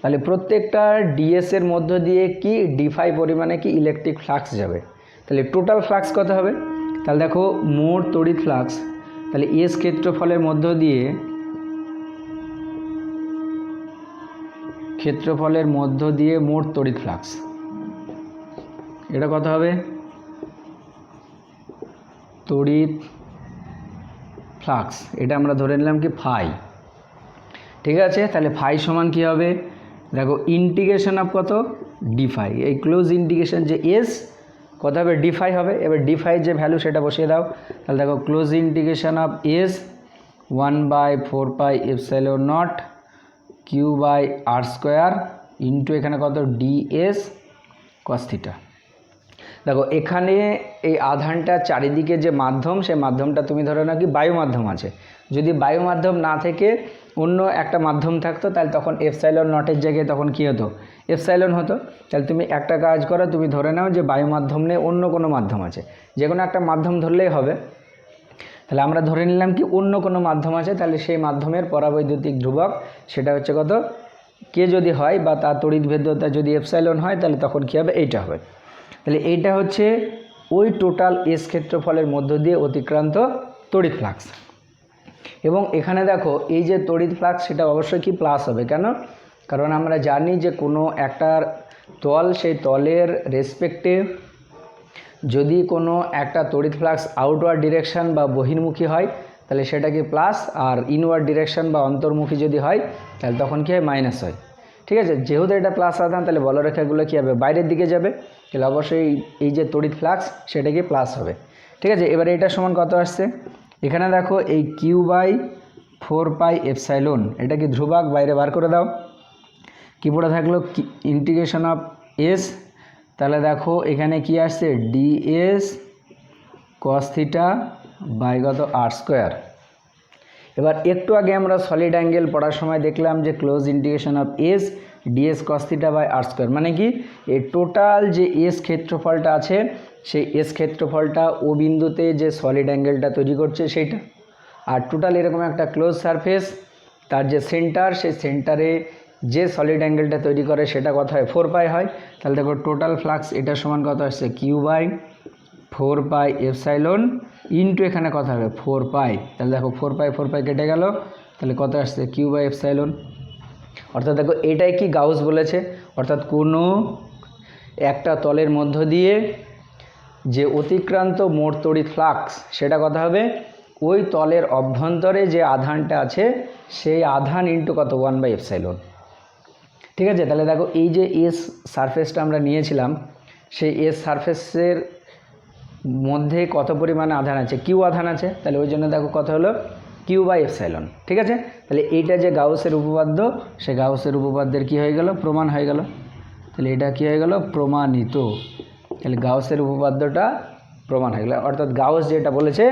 তাহলে প্রত্যেকটা ডিএসের মধ্য দিয়ে কি ডিফাই পরিমাণে কি ইলেকট্রিক ফ্লাক্স যাবে। তাহলে টোটাল ফ্লাক্স কত হবে, তাহলে দেখো মোট তড়িৎ ফ্লাক্স, তাহলে এস ক্ষেত্রফলের মধ্য দিয়ে মোট তড়িৎ ফ্লাক্স, এটা কত হবে, তড়িৎ ফ্লাক্স, এটা আমরা ধরে নিলাম কি ফাই। ঠিক আছে, তাহলে ফাই সমান কি হবে, দেখো ইন্টিগ্রেশন অফ কত, ডিফাই, এই ক্লোজ ইন্টিগ্রেশন যে এস কত হবে, ডিফাই হবে। এবার ডিফাই যে ভ্যালু সেটা বসিয়ে দাও। তাহলে দেখো close integration of S 1/4πε0 Q/r² into এখানে কত, ডিএস কস থিটা। দেখো এখানে এই আধানটা চারিদিকে যে মাধ্যম, সেই মাধ্যমটা তুমি ধরো না কি বায়ু মাধ্যম আছে। যদি বায়ু মাধ্যম না থেকে অন্য একটা মাধ্যম থাকতো, তাহলে তখন এপসাইলন নটের জায়গায় তখন কি হতো, এপসাইলন হতো। তাহলে তুমি একটা কাজ করো, তুমি ধরে নাও যে বায়ু মাধ্যম নেই, অন্য কোনো মাধ্যম আছে, যে কোনো একটা মাধ্যম ধরলেই হবে। তাহলে আমরা ধরে নিলাম কি অন্য কোনো মাধ্যম আছে, তাহলে সেই মাধ্যমের পরাবৈদ্যুতিক ধ্রুবক সেটা হচ্ছে কত, কে যদি হয় বা তার তড়িৎ ভেদ্যতা যদি এপসাইলন হয়, তাহলে তখন কী হবে, এইটা হবে। তাহলে এইটা হচ্ছে ওই টোটাল এস ক্ষেত্রফলের মধ্য দিয়ে অতিক্রান্ত তড়িৎ ফ্লাক্স। এবং এখানে দেখো এই যে তড়িৎ ফ্লাক্স সেটা অবশ্যই কি প্লাস হবে, কেন, কারণ আমরা জানি যে কোনো একটা তল, সেই তলের রেসপেক্টে যদি কোনো একটা তড়িৎ ফ্লাক্স আউটওয়ার্ড ডিরেকশন বা বহির্মুখী হয়, তাহলে সেটা কি প্লাস, আর ইনওয়ার্ড ডিরেকশন বা অন্তর্মুখী যদি হয়, তাহলে তখন কী হয়, মাইনাস হয়। ঠিক আছে, যেহেতু এটা প্লাস আধান, তাহলে বলরেখাগুলো কী হবে, বাইরের দিকে যাবে, তাহলে অবশ্যই এই যে তড়িৎ ফ্লাক্স সেটা কি প্লাস হবে। ঠিক আছে, এবারে এটা সমান কত আসছে, এখানে দেখো এই Q/4πε, এটা কি ধ্রুবক, বাইরে বার করে দাও, কি পড়ে থাকলো, ইন্টিগ্রেশন অফ এস। তাহলে দেখো এখানে কি আসছে, ডিএস কস থিটা বাই কত, r²। এবার একটু আগে আমরা সলিড অ্যাঙ্গেল পড়ার সময় দেখলাম যে close integration of s ds cos theta by r square, মানে কি এই টোটাল যে এস ক্ষেত্রফলটা আছে সেই এস ক্ষেত্রফলটা ও বিন্দুতে যে সলিড অ্যাঙ্গেলটা তৈরি করছে সেইটা, আর টোটাল এরকম একটা ক্লোজ সারফেস, তার যে সেন্টার সেই সেন্টারে যে সলিড অ্যাঙ্গেলটা তৈরি করে সেটা কত হয় 4 পাই হয়। তাহলে দেখো টোটাল ফ্লাক্স এটা সমান কত আসছে q by 4 pi epsilon into এখানে কত হবে 4 পাই। তাহলে দেখো 4 পাই কেটে গেল, তাহলে কত আসছে কিউ বাই এপসাইলন। অর্থাৎ দেখো এটাই কি গাউস বলেছে, অর্থাৎ কোনো একটা তলের মধ্য দিয়ে যে অতিক্রান্ত মোট তড়িৎ ফ্লাক্স সেটা কত হবে ওই তলের অভ্যন্তরে যে আধানটা আছে সেই আধান ইন্টু কত 1 বাই এপসাইলন। ঠিক আছে, তাহলে দেখো এই যে এস সারফেসটা আমরা নিয়েছিলাম সেই এস সারফেসের মধ্যে কত পরিমাণে আধান আছে কিউ আধান আছে, তাহলে ওই জন্য দেখো কত হলো কিউ বাই এপসাইলন। ঠিক আছে, তাহলে এইটা যে গাউসের উপপাদ্য সে গাউসের উপপাদ্যের কি হয়ে গেল প্রমাণ হয়ে গেল। তাহলে এটা কি হয়ে গেল প্রমাণিত, তাহলে গাউসের উপপাদ্যটা প্রমাণ হয়ে গেল। অর্থাৎ গাউস যেটা বলেছে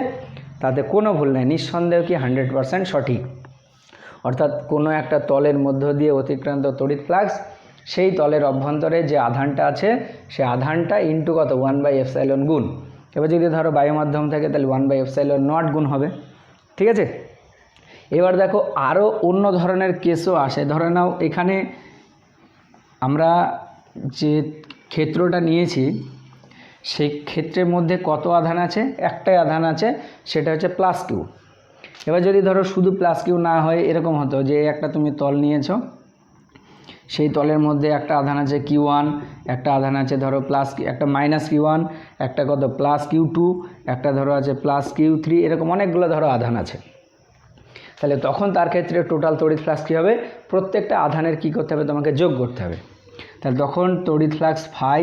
তাতে কোনো ভুল নেই, নিঃসন্দেহ কি 100% সঠিক। অর্থাৎ কোনো একটা তলের মধ্য দিয়ে অতিক্রান্ত তড়িৎ ফ্লাক্স সেই তলের অভ্যন্তরে যে আধানটা আছে সে আধানটা ইন্টু কত 1 বাই এপসাইলন গুণ। এবার যদি ধরো বায়ু মাধ্যম থাকে তাহলে 1 বাই এপসাইলন নট গুণ হবে। ঠিক আছে, এবার দেখো আরও অন্য ধরনের কেসও আসে। ধরে নাও এখানে আমরা যে ক্ষেত্রটা নিয়েছি সেই ক্ষেত্রের মধ্যে কত আধান আছে, একটাই আধান আছে সেটা হচ্ছে প্লাস কিউ। এবার যদি ধরো শুধু প্লাস কিউ না হয় এরকম হতো যে একটা তুমি তল নিয়েছো সেই তলের মধ্যে একটা আধান আছে কিউ ওয়ান, একটা আধান আছে ধরো প্লাস একটা মাইনাস কিউ ওয়ান, একটা কত প্লাস কিউ টু, একটা ধরো আছে প্লাস কিউ থ্রি, এরকম অনেকগুলো ধরো আধান আছে। তাহলে তখন তার ক্ষেত্রে টোটাল তড়িৎ ফ্লাক্স কী হবে প্রত্যেকটা আধানের কি করতে হবে তোমাকে যোগ করতে হবে। তাহলে তখন তড়িৎ ফ্লাক্স ফাই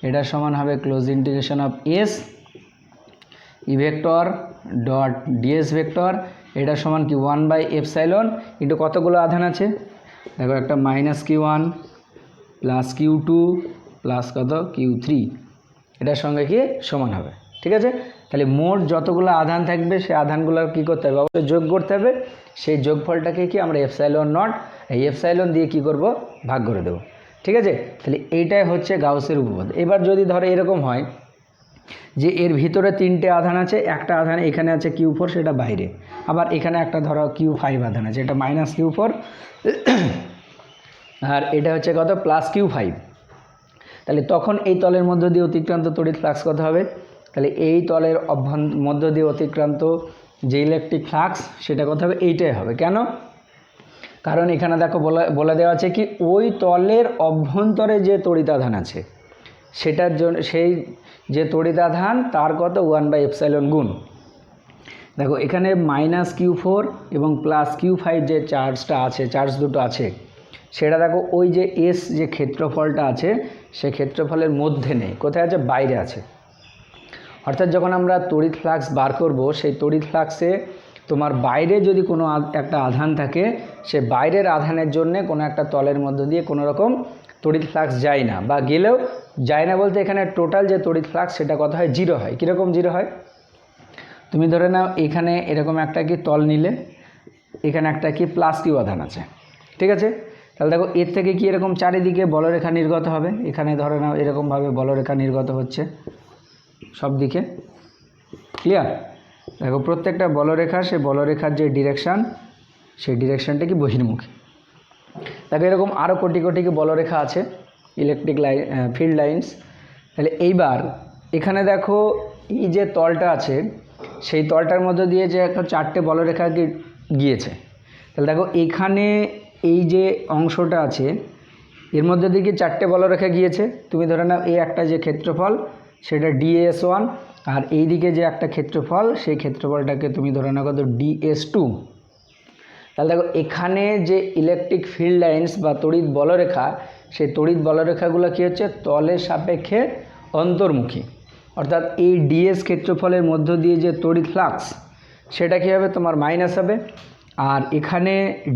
এটা সমান হবে close integration of s E vector dot ds vector এটা সমান কি 1 বাই এপসাইলন ইন্টু কতগুলো আধান আছে দেখো একটা minus q one plus q two plus কত কিউ থ্রি, এটার সঙ্গে কি সমান হবে। ঠিক আছে, তাহলে মোট যতগুলো আধান থাকবে সেই আধানগুলোর কী করতে হবে অবশ্যই যোগ করতে হবে। সেই যোগফলটাকে কি আমরা এপসাইলন নট এই এপসাইলন দিয়ে কি করব ভাগ করে দেবো। ঠিক আছে, তাহলে এইটাই হচ্ছে গাউসের উপপাদ্য। এবার যদি ধরো এরকম হয় যে এর ভিতরে তিনটে আধান আছে, একটা আধান এখানে আছে কিউ ফোর সেটা বাইরে, আবার এখানে একটা ধরো কিউ ফাইভ আধান আছে এটা মাইনাস কিউ ফোর আর এটা হচ্ছে কত প্লাস কিউ ফাইভ। তাহলে তখন এই তলের মধ্য দিয়ে অতিক্রান্ত তড়িৎ ফ্লাক্স কত হবে, তাহলে এই তলের মধ্য দিয়ে অতিক্রান্ত যে ইলেকট্রিক ফ্লাক্স সেটা কত হবে এইটাই হবে। কেন, কারণ এখানে দেখো বলে দেওয়া আছে কি ওই তলের অভ্যন্তরে যে তড়িতাধান আছে সেটার জন্য সেই যে তড়িতাধান তার কত 1 বাই এপসাইলন গুণ। দেখো এখানে মাইনাস কিউ ফোর এবং প্লাস কিউ ফাইভ যে চার্জটা আছে চার্জ দুটো আছে সেটা দেখো ওই যে এস যে ক্ষেত্রফলটা আছে সে ক্ষেত্রফলের মধ্যে নেই, কোথায় আছে বাইরে আছে। অর্থাৎ যখন আমরা তড়িৎ ফ্লাক্স বার করব সেই তড়িৎ ফ্লাক্সে তোমার বাইরে যদি কোনো একটা আধান থাকে সে বাইরের আধানের জন্য কোনো একটা তলের মধ্য দিয়ে কোনো রকম তড়িৎ ফ্লাক্স যায় না, বা গেলেও যায় না বলতে এখানে টোটাল যে তড়িৎ ফ্লাক্স সেটা কত হয় জিরো হয়। কীরকম জিরো হয়, তুমি ধরে নাও এখানে এরকম একটা কি তল নিলে এখানে একটা কি প্লাস কিউ আধান আছে, ঠিক আছে, তাহলে দেখো এর থেকে কি এরকম চারিদিকে বলরেখা নির্গত হবে। এখানে ধরে নাও এরকমভাবে বলরেখা নির্গত হচ্ছে সব দিকে, ক্লিয়ার। দেখো প্রত্যেকটা বলরেখা সে বলরেখার যে ডিরেকশান সেই ডিরেকশানটা কি বহির্মুখী। দেখো এরকম আরও কোটি কোটি কি বলরেখা আছে ইলেকট্রিক লাইন ফিল্ড লাইন্স। তাহলে এইবার এখানে দেখো এই যে তলটা আছে সেই তলটার মধ্যে দিয়ে যে একটা চারটে বলরেখা গিয়েছে, তাহলে দেখো এখানে এই যে অংশটা আছে এর মধ্যে দিয়ে চারটে বলরেখা গিয়েছে। তুমি ধরে নাও এই একটা যে ক্ষেত্রফল সেটা ডিএস1 আর এই দিকে যে একটা ক্ষেত্রফল সেই ক্ষেত্রফলটাকে তুমি ধরে নাও কত ডিএস2। তাহলে দেখো এখানে যে ইলেকট্রিক ফিল্ড লাইন্স বা তড়িৎ বলরেখা সেই তড়িৎ বলরেখাগুলো কী হচ্ছে তলের সাপেক্ষে অন্তর্মুখী। অর্থাৎ এই ডিএস ক্ষেত্রফলের মধ্য দিয়ে যে তড়িৎ ফ্লাক্স সেটা কী হবে তোমার মাইনাস হবে, আর এখানে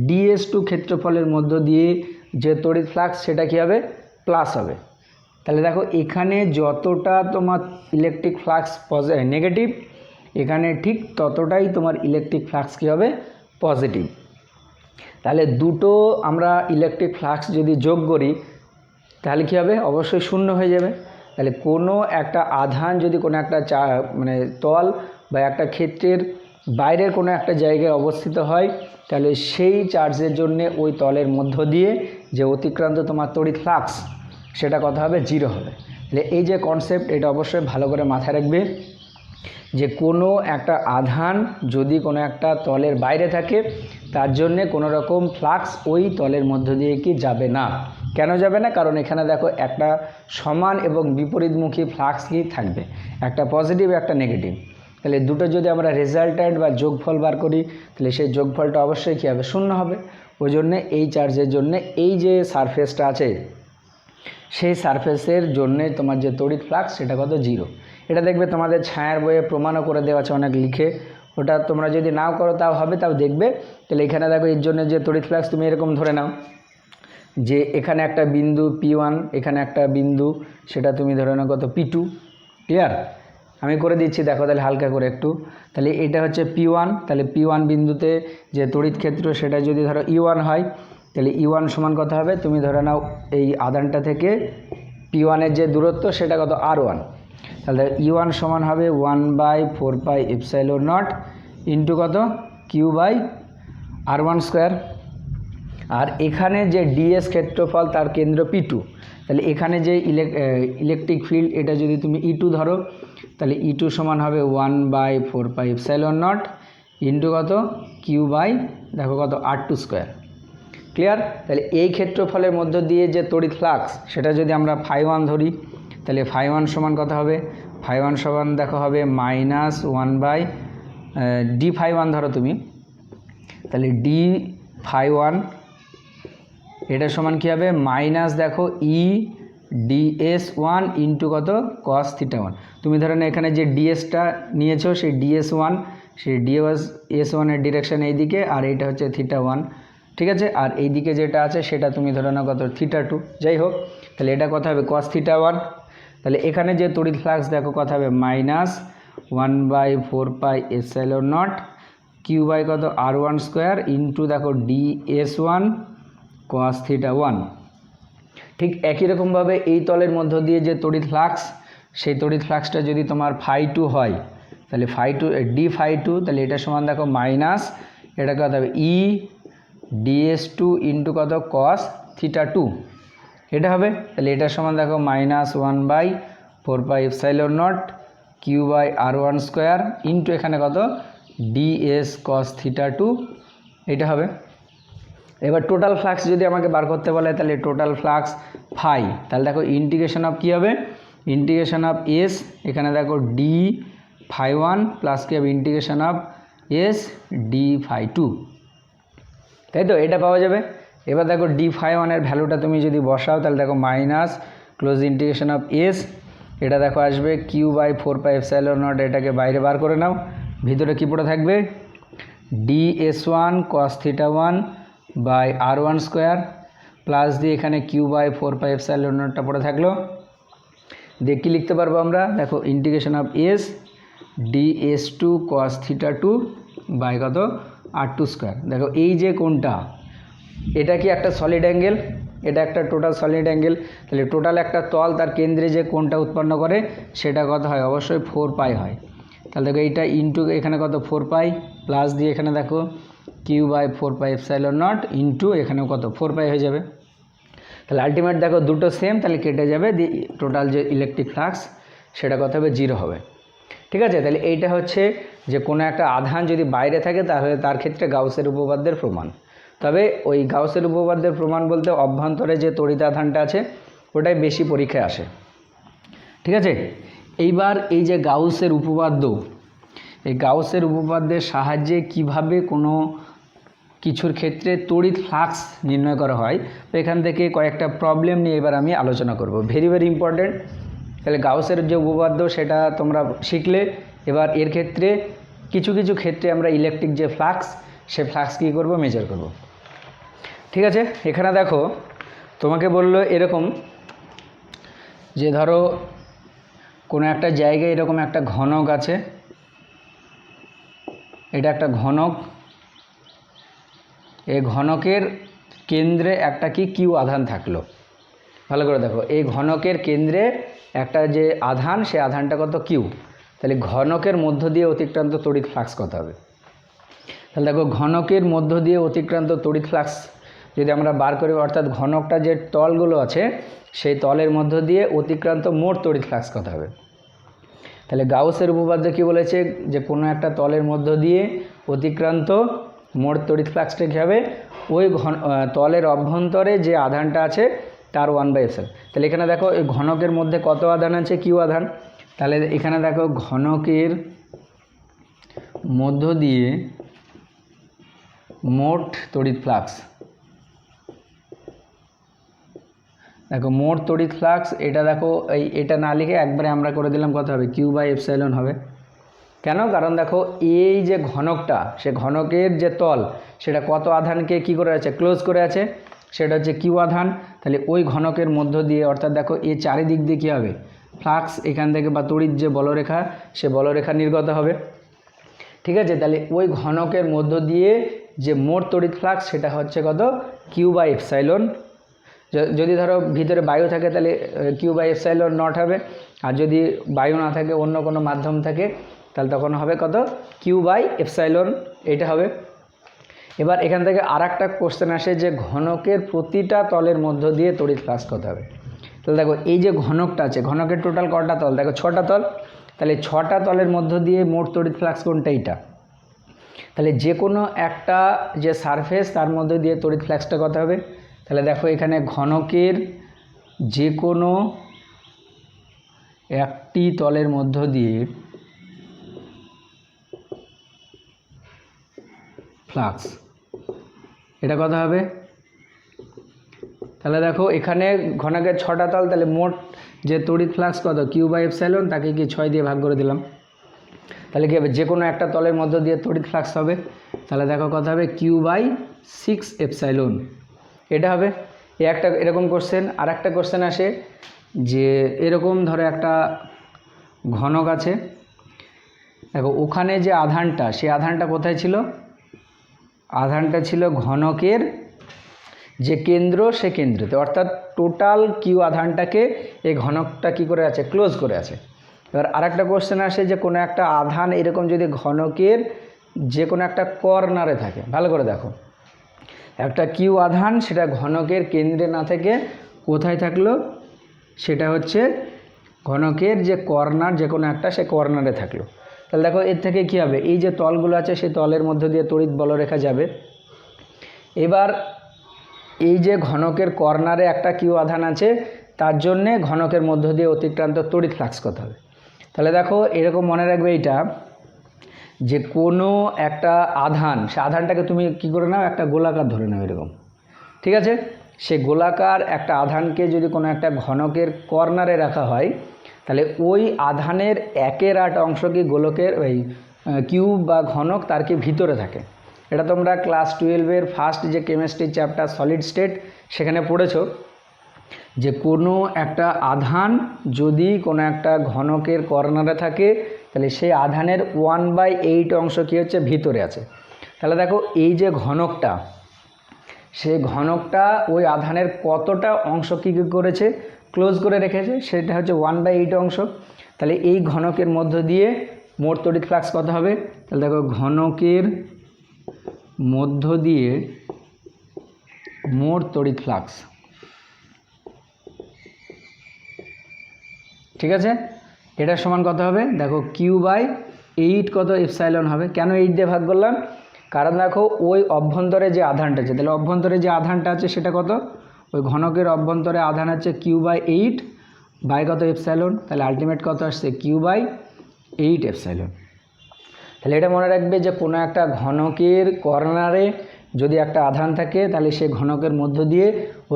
ডিএস2 ক্ষেত্রফলের মধ্য দিয়ে যে তড়িৎ ফ্লাক্স সেটা কী হবে প্লাস হবে। তাহলে দেখো এখানে যতটা তোমার ইলেকট্রিক ফ্লাক্স নেগেটিভ এখানে ঠিক ততটাই তোমার ইলেকট্রিক ফ্লাক্স কী হবে পজিটিভ। তাহলে দুটো আমরা ইলেকট্রিক ফ্লাক্স যদি যোগ করি তাহলে কী হবে, অবশ্যই শূন্য হয়ে যাবে। তাহলে কোনো একটা আধান যদি কোনো একটা মানে তল বা একটা ক্ষেত্রের বাইরের কোনো একটা জায়গায় অবস্থিত হয় তাহলে সেই চার্জের জন্যে ওই তলের মধ্য দিয়ে যে অতিক্রান্ত তোমার তড়িৎ ফ্লাক্স সেটা কত হবে, 0 হবে। তাহলে এই যে কনসেপ্ট, এটা অবশ্যই ভালো করে মাথায় রাখবে যে কোনো একটা আধান যদি কোনো একটা তলের বাইরে থাকে তার জন্যে কোনো রকম ফ্লাক্স ওই তলের মধ্য দিয়ে কি যাবে না। কেন যাবে না, কারণ এখানে দেখো একটা সমান এবং বিপরীতমুখী ফ্লাক্স কি থাকবে, একটা পজিটিভ একটা নেগেটিভ। তাহলে দুটো যদি আমরা রেজাল্ট্যান্ট বা যোগফল বার করি তাহলে সেই যোগফলটা অবশ্যই কী হবে, শূন্য হবে। ওই জন্যে এই চার্জের জন্যে এই যে সারফেসটা আছে সেই সারফেসের জন্যে তোমার যে তড়িৎ ফ্লাক্স সেটা কত, 0। এটা দেখবে তোমাদের ছায়ার বইয়ে প্রমাণও করে দেওয়া আছে অনেক লিখে, ওটা তোমরা যদি নাও করো তাও হবে, তাও দেখবে। তাহলে এখানে দেখো এর জন্য যে তড়িৎ ফ্লাক্স তুমি এরকম ধরে নাও যে এখানে একটা বিন্দু P1, এখানে একটা বিন্দু সেটা তুমি ধরে নাও কত, P2। ক্লিয়ার? আমি করে দিচ্ছি দেখো তাহলে হালকা করে একটু। তাহলে এটা হচ্ছে P1, তাহলে P1 বিন্দুতে যে তড়িৎ ক্ষেত্র সেটা যদি ধরো E1 হয় তাহলে E1 সমান কত হবে, তুমি ধরে নাও এই আধানটা থেকে P1-এর যে দূরত্ব সেটা কত, R1। তাহলে E1 সমান হবে 1/4πε0 ইন্টু কত, Q/R1 স্কোয়ার। আর এখানে যে ডিএস ক্ষেত্রফল তার কেন্দ্র P2, তাহলে এখানে যে ইলেকট্রিক ফিল্ড এটা যদি তুমি E2 ধরো তাহলে E2 সমান হবে 1/4πε0 ইন্টু কত, দেখো কত, R2 স্কোয়ার। ক্লিয়ার? তাহলে এই ক্ষেত্রফলের মধ্য দিয়ে যে তড়িৎ ফ্লাক্স সেটা যদি আমরা φ1 ধরি তাহলে φ1 সমান কত হবে, φ1 সমান দেখো হবে -1/d∅1 ধরো তুমি, তাহলে d∅1 এটা সমান কী হবে, মাইনাস দেখো ds1 ইন্টু কত, cos θ1। তুমি ধরো না এখানে যে dsটা নিয়েছো সেই ds1, সেই ds1-এর ডিরেকশান এইদিকে আর এইটা হচ্ছে θ1, ঠিক আছে। আর এই দিকে যেটা আছে সেটা তুমি ধরে নাও কত, θ2। যাই হোক, তাহলে এটা কত হবে, cos θ1। তাহলে এখানে যে তড়িৎ ফ্লাক্স দেখো কত হবে, -1/4πε0 Q/ কত, R1 স্কোয়ার ইন্টু দেখো ds1 cos θ1। ঠিক একই রকমভাবে এই তলের মধ্য দিয়ে যে তড়িৎ ফ্লাক্স সেই তড়িৎ ফ্লাক্সটা যদি তোমার φ2 হয় তাহলে d∅2 তাহলে এটা সমান দেখো মাইনাস এটা কত হবে ds2 ইন্টু কত, cos θ2 এটা হবে। তাহলে এটা সমান দেখো -1/4πε0 Q/R1 স্কোয়ার ইন্টু এখানে কত, ds cos θ2 এটা হবে। এবার টোটাল ফ্লাক্স যদি আমাকে বার করতে বলে তাহলে টোটাল ফ্লাক্স ফাই, তাহলে দেখো ইন্টিগ্রেশন অফ কী হবে, ইন্টিগ্রেশন অফ এস, এখানে দেখো d∅1 প্লাস কী হবে ইন্টিগ্রেশন অফ এস d∅2, তাই তো, এটা পাওয়া যাবে। এবার দেখো d∅1-এর ভ্যালুটা তুমি যদি বসাও তাহলে দেখো minus close integration of S, এটা দেখো আসবে Q/4πε0, এটাকে বাইরে বার করে নাও, ভিতরে কী পড়ে থাকবে, ds1 cos θ1 R1 square plus দিয়ে এখানে Q/4πε0টা পড়ে থাকলো, দিয়ে কী লিখতে পারবো আমরা, দেখো integration of S ds2 cos θ2 কত, R2 স্কোয়ার। দেখো এই যে কোনটা, এটা কি একটা সলিড অ্যাঙ্গেল, এটা একটা টোটাল সলিড অ্যাঙ্গেল, তাহলে টোটাল একটা তল তার কেন্দ্রে যে কোনটা উৎপন্ন করে সেটা কত হয়, অবশ্যই 4π হয়। তাহলে দেখো এইটা ইন্টু এখানে কত, 4π প্লাস দিয়ে এখানে দেখো Q/4πε0 ইন্টু এখানেও কত, 4π হয়ে যাবে। তাহলে আলটিমেট দেখো দুটো সেম, তাহলে কেটে যাবে, দিয়ে টোটাল যে ইলেকট্রিক ফ্লাক্স সেটা কত হবে, 0 হবে। ঠিক আছে, তাহলে এইটা হচ্ছে যে কোনো একটা আধান যদি বাইরে থাকে তাহলে তার ক্ষেত্রে গাউসের উপপাদ্যের প্রমাণ। তবে ওই গাউসের উপপাদ্যের প্রমাণ বলতে অভ্যন্তরে যে তড়িৎ আধানটা আছে ওটাই বেশি পরীক্ষায় আসে। ঠিক আছে, এইবার এই যে গাউসের উপপাদ্য, এই গাউসের উপপাদ্যের সাহায্যে কিভাবে কোনো কিছুর ক্ষেত্রে তড়িৎ ফ্লাক্স নির্ণয় করা হয়, তো এখান থেকে কয়েকটা প্রবলেম নিয়ে এবার আমি আলোচনা করব, ভেরি ভেরি ইম্পর্টেন্ট। তাহলে গাউসের যে উপপাদ্য সেটা তোমরা শিখলে, এবার এর ক্ষেত্রে কিছু কিছু ক্ষেত্রে আমরা ইলেকট্রিক যে ফ্লাক্স সে ফ্লাক্স কী করব, মেজার করব। ঠিক আছে, এখানে দেখো তোমাকে বললো এরকম যে ধরো কোনো একটা জায়গায় এরকম একটা ঘনক আছে, এটা একটা ঘনক, এই ঘনকের কেন্দ্রে একটা কি কিউ আধান থাকলো, ভালো করে দেখো, এই ঘনকের কেন্দ্রে একটা যে আধান, সে আধানটা কত কিউ, তাহলে ঘনকের মধ্য দিয়ে অতিক্রান্ত তড়িৎ ফ্লাক্স কত হবে? তাহলে দেখো ঘনকের মধ্য দিয়ে অতিক্রান্ত তড়িৎ ফ্লাক্স যদি আমরা বার করি, অর্থাৎ ঘনকটা যে তলগুলো আছে সেই তলের মধ্য দিয়ে অতিক্রান্ত মোট তড়িৎ ফ্লাক্স কত হবে? তাহলে গাউসের উপপাদ্য কী বলেছে, যে কোনো একটা তলের মধ্য দিয়ে অতিক্রান্ত মোট তড়িৎ ফ্লাক্সটা কী হবে? ওই তলের অভ্যন্তরে যে আধানটা আছে তার 1/f। তাহলে এখানে দেখো এই ঘনকের মধ্যে কত আধান আছে? কিউ আধান। তাহলে এখানে দেখো ঘনকের মধ্য দিয়ে মোট তড়িৎ ফ্লাক্স, দেখো মোট তড়িৎ ফ্লাক্স, এটা দেখো এটা না লিখে একবারে আমরা করে দিলাম, কত হবে? Q/ε হবে। কেন? কারণ দেখো এই যে ঘনকটা, সে ঘনকের যে তল সেটা কত আধানকে কি করে আছে? ক্লোজ করে আছে, সেটা হচ্ছে কিউ আধান। তাহলে ওই ঘনকের মধ্য দিয়ে, অর্থাৎ দেখো এই চারিদিক দিয়ে কী হবে? ফ্লাক্স এখান থেকে বা তড়িৎ যে বলরেখা, সে বলরেখা নির্গত হবে, ঠিক আছে। তাহলে ওই ঘনকের মধ্য দিয়ে যে মোট তড়িৎ ফ্লাক্স সেটা হচ্ছে কত? Q/ε। যদি ধরো ভিতরে বায়ু থাকে তাহলে Q/ε0 হবে, আর যদি বায়ু না থাকে, অন্য কোনো মাধ্যম থাকে, তাহলে তখন হবে কত? Q/ε, এটা হবে। এবার এখান থেকে আর একটা কোশ্চেন আসে যে ঘনকের প্রতিটা তলের মধ্য দিয়ে তড়িৎ ফ্লাক্স কত হবে? তাহলে দেখো এই যে ঘনকটা আছে, ঘনকের টোটাল কটা তল? দেখো 6টা তল। তাহলে 6টা তলের মধ্য দিয়ে মোট তড়িৎ ফ্লাক্স কোনটা? এইটা। তাহলে যে কোনো একটা যে সারফেস তার মধ্যে দিয়ে তড়িৎ ফ্লাক্সটা কত হবে? তাহলে দেখো এখানে ঘনকের যে কোনো একটি তলের মধ্য দিয়ে ফ্লাক্স, এটা কত হবে? তাহলে দেখো এখানে ঘনকের 6টা তল, তাহলে মোট যে তড়িৎ ফ্লাক্স কত? Q/ε, তাকে কি 6 দিয়ে ভাগ করে দিলাম। তাহলে কী হবে? যে কোনো একটা তলের মধ্য দিয়ে তড়িৎ ফ্লাক্স হবে। তাহলে দেখো কত হবে? Q/6ε, এটা হবে। একটা এরকম কোশ্চেন। আর একটা কোশ্চেন আসে যে এরকম ধরো একটা ঘনক আছে, দেখো ওখানে যে আধানটা, সেই আধানটা কোথায় ছিল? আধানটা ছিল ঘনকের যে কেন্দ্র, সে কেন্দ্রতে, অর্থাৎ টোটাল কিউ আধানটাকে এই ঘনকটা কি করে আছে? ক্লোজ করে আছে। এবার আরেকটা কোশ্চেন আসে যে কোনো একটা আধান এরকম যদি ঘনকের যে কোনো একটা কর্নারে থাকে, ভালো করে দেখো, একটা কিউ আধান সেটা ঘনকের কেন্দ্রে না থেকে কোথায় থাকলো? সেটা হচ্ছে ঘনকের যে কর্নার, যে কোনো একটা, সে কর্নারে থাকলো। তাহলে দেখো এর থেকে কী হবে? এই যে তলগুলো আছে সেই তলের মধ্যে দিয়ে তড়িৎ বলরেখা যাবে। এবার এই যে ঘনকের কর্নারে একটা কিউ আধান আছে, তার জন্যে ঘনকের মধ্য দিয়ে অতিক্রান্ত তড়িৎ ফ্লাক্স কত হবে? তাহলে দেখো এরকম মনে রাখবে এইটা, যে কোনো একটা আধান, সে আধানটাকে তুমি কি করে নাও? একটা গোলাকার ধরে নাও এরকম, ঠিক আছে। সে গোলাকার একটা আধানকে যদি কোনো একটা ঘনকের কর্নারে রাখা হয়, তাহলে ওই আধানের 1/8 অংশ কি গোলকের ওই কিউব বা ঘনক তার কি ভিতরে থাকে। এটা তোমরা ক্লাস 12-এর ফার্স্ট যে কেমিস্ট্রি চ্যাপ্টার সলিড স্টেট, সেখানে পড়েছো যে কোনো একটা আধান যদি কোনো একটা ঘনকের কর্নারে থাকে, তাহলে সেই আধানের 1/8 অংশ কী হচ্ছে? ভিতরে আছে। তাহলে দেখো এই যে ঘনকটা, সেই ঘনকটা ওই আধানের কতটা অংশ কী করেছে? ক্লোজ করে রেখেছে, সেটা হচ্ছে 1/8 অংশ। তাহলে এই ঘনকের মধ্য দিয়ে মোট তড়িৎ ফ্লাক্স কত হবে? তাহলে দেখো ঘনকের মধ্য দিয়ে মোট তড়িৎ ফ্লাক্স, ঠিক আছে, এটা সমান কত হবে? দেখো Q/8 কত? ε হবে। কেন 8 দিয়ে ভাগ করলাম? কারণ দেখো ওই অভ্যন্তরে যে আধানটা আছে, তাহলে অভ্যন্তরে যে আধানটা আছে সেটা কত? ওই ঘনকের অভ্যন্তরে আধান আছে Q/8 বাই কত? ε। তাহলে আলটিমেট কত আসছে? Q/8 ε। তাহলে এটা মনে রাখবে যে কোনো একটা ঘনকের কর্নারে যদি একটা আধান থাকে, তাহলে সেই ঘনকের মধ্য দিয়ে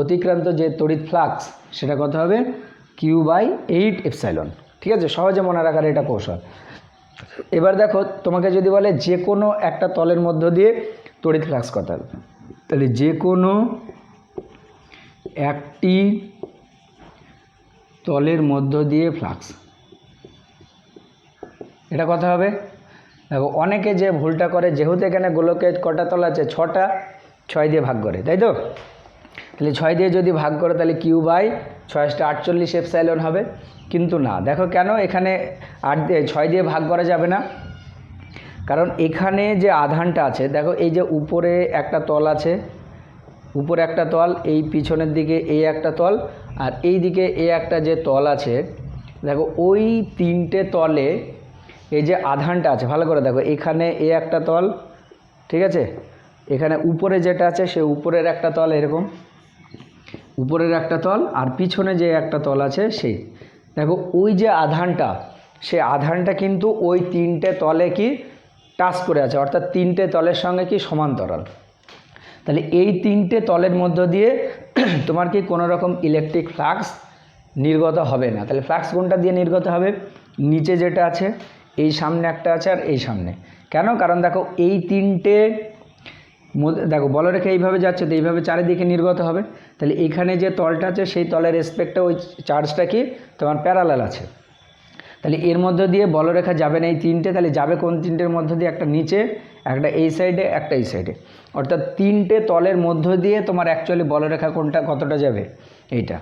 অতিক্রান্ত যে তড়িৎ ফ্লাক্স সেটা কত হবে? Q/8 ε, ঠিক আছে। সহজে মনে রাখার এটা কৌশল। এবার দেখো তোমাকে যদি বলে যে কোনো একটা তলের মধ্য দিয়ে তড়িৎ ফ্লাক্স কত হবে, তাহলে যে কোনো একটি তলের মধ্য দিয়ে ফ্লাক্স, এটা কত হবে? দেখো অনেকে যে ভুলটা করে, যেহেতু এখানে গোলকের কটা তল আছে? 6টা, 6 দিয়ে ভাগ করে, তাই তো? তাহলে 6 দিয়ে যদি ভাগ করো তাহলে কিউ বাই 6 48 এপসাইলন হবে। কিন্তু না, দেখো কেন এখানে 6 দিয়ে ভাগ করা যাবে না, কারণ এখানে যে আধানটা আছে, দেখো এই যে উপরে একটা তল আছে, উপরে একটা তল, এই পিছনের দিকে এই একটা তল, আর এই দিকে এই একটা যে তল আছে, দেখো ওই 3টে তলে এই যে আধানটা আছে, ভালো করে দেখো, এখানে এই একটা তল, ঠিক আছে, এখানে উপরে যেটা আছে সে উপরের একটা তল, এরকম উপরের একটা তল, আর পিছনে যে একটা তল আছে সেই, দেখো ওই যে আধানটা, সে আধানটা কিন্তু ওই 3টে তলে কি টাচ করে আছে, অর্থাৎ 3টে তলের সঙ্গে কি সমান্তরাল। তাহলে এই 3টে তলের মধ্য দিয়ে তোমার কি কোনো রকম ইলেকট্রিক ফ্লাক্স নির্গত হবে না। তাহলে ফ্লাক্স কোনটা দিয়ে নির্গত হবে? নিচে যেটা আছে, এই সামনে একটা আছে আর এই সামনে। কেন? কারণ দেখো এই 3টে দেখো বলরেখা এইভাবে যাচ্ছে, তো এইভাবে চারিদিকে নির্গত হবে। তাহলে এইখানে যে তলটা আছে সেই তলের রেসপেক্টে ওই চার্জটা কি তোমার প্যারালাল আছে। তাহলে এর মধ্য দিয়ে বলরেখা যাবে না এই 3টে, তাহলে যাবে কোন 3টের মধ্য দিয়ে? একটা নিচে, একটা এই সাইডে, একটা এই সাইডে, অর্থাৎ 3টে তলের মধ্য দিয়ে তোমার অ্যাকচুয়ালি বলরেখা কোনটা কতটা যাবে? এইটা।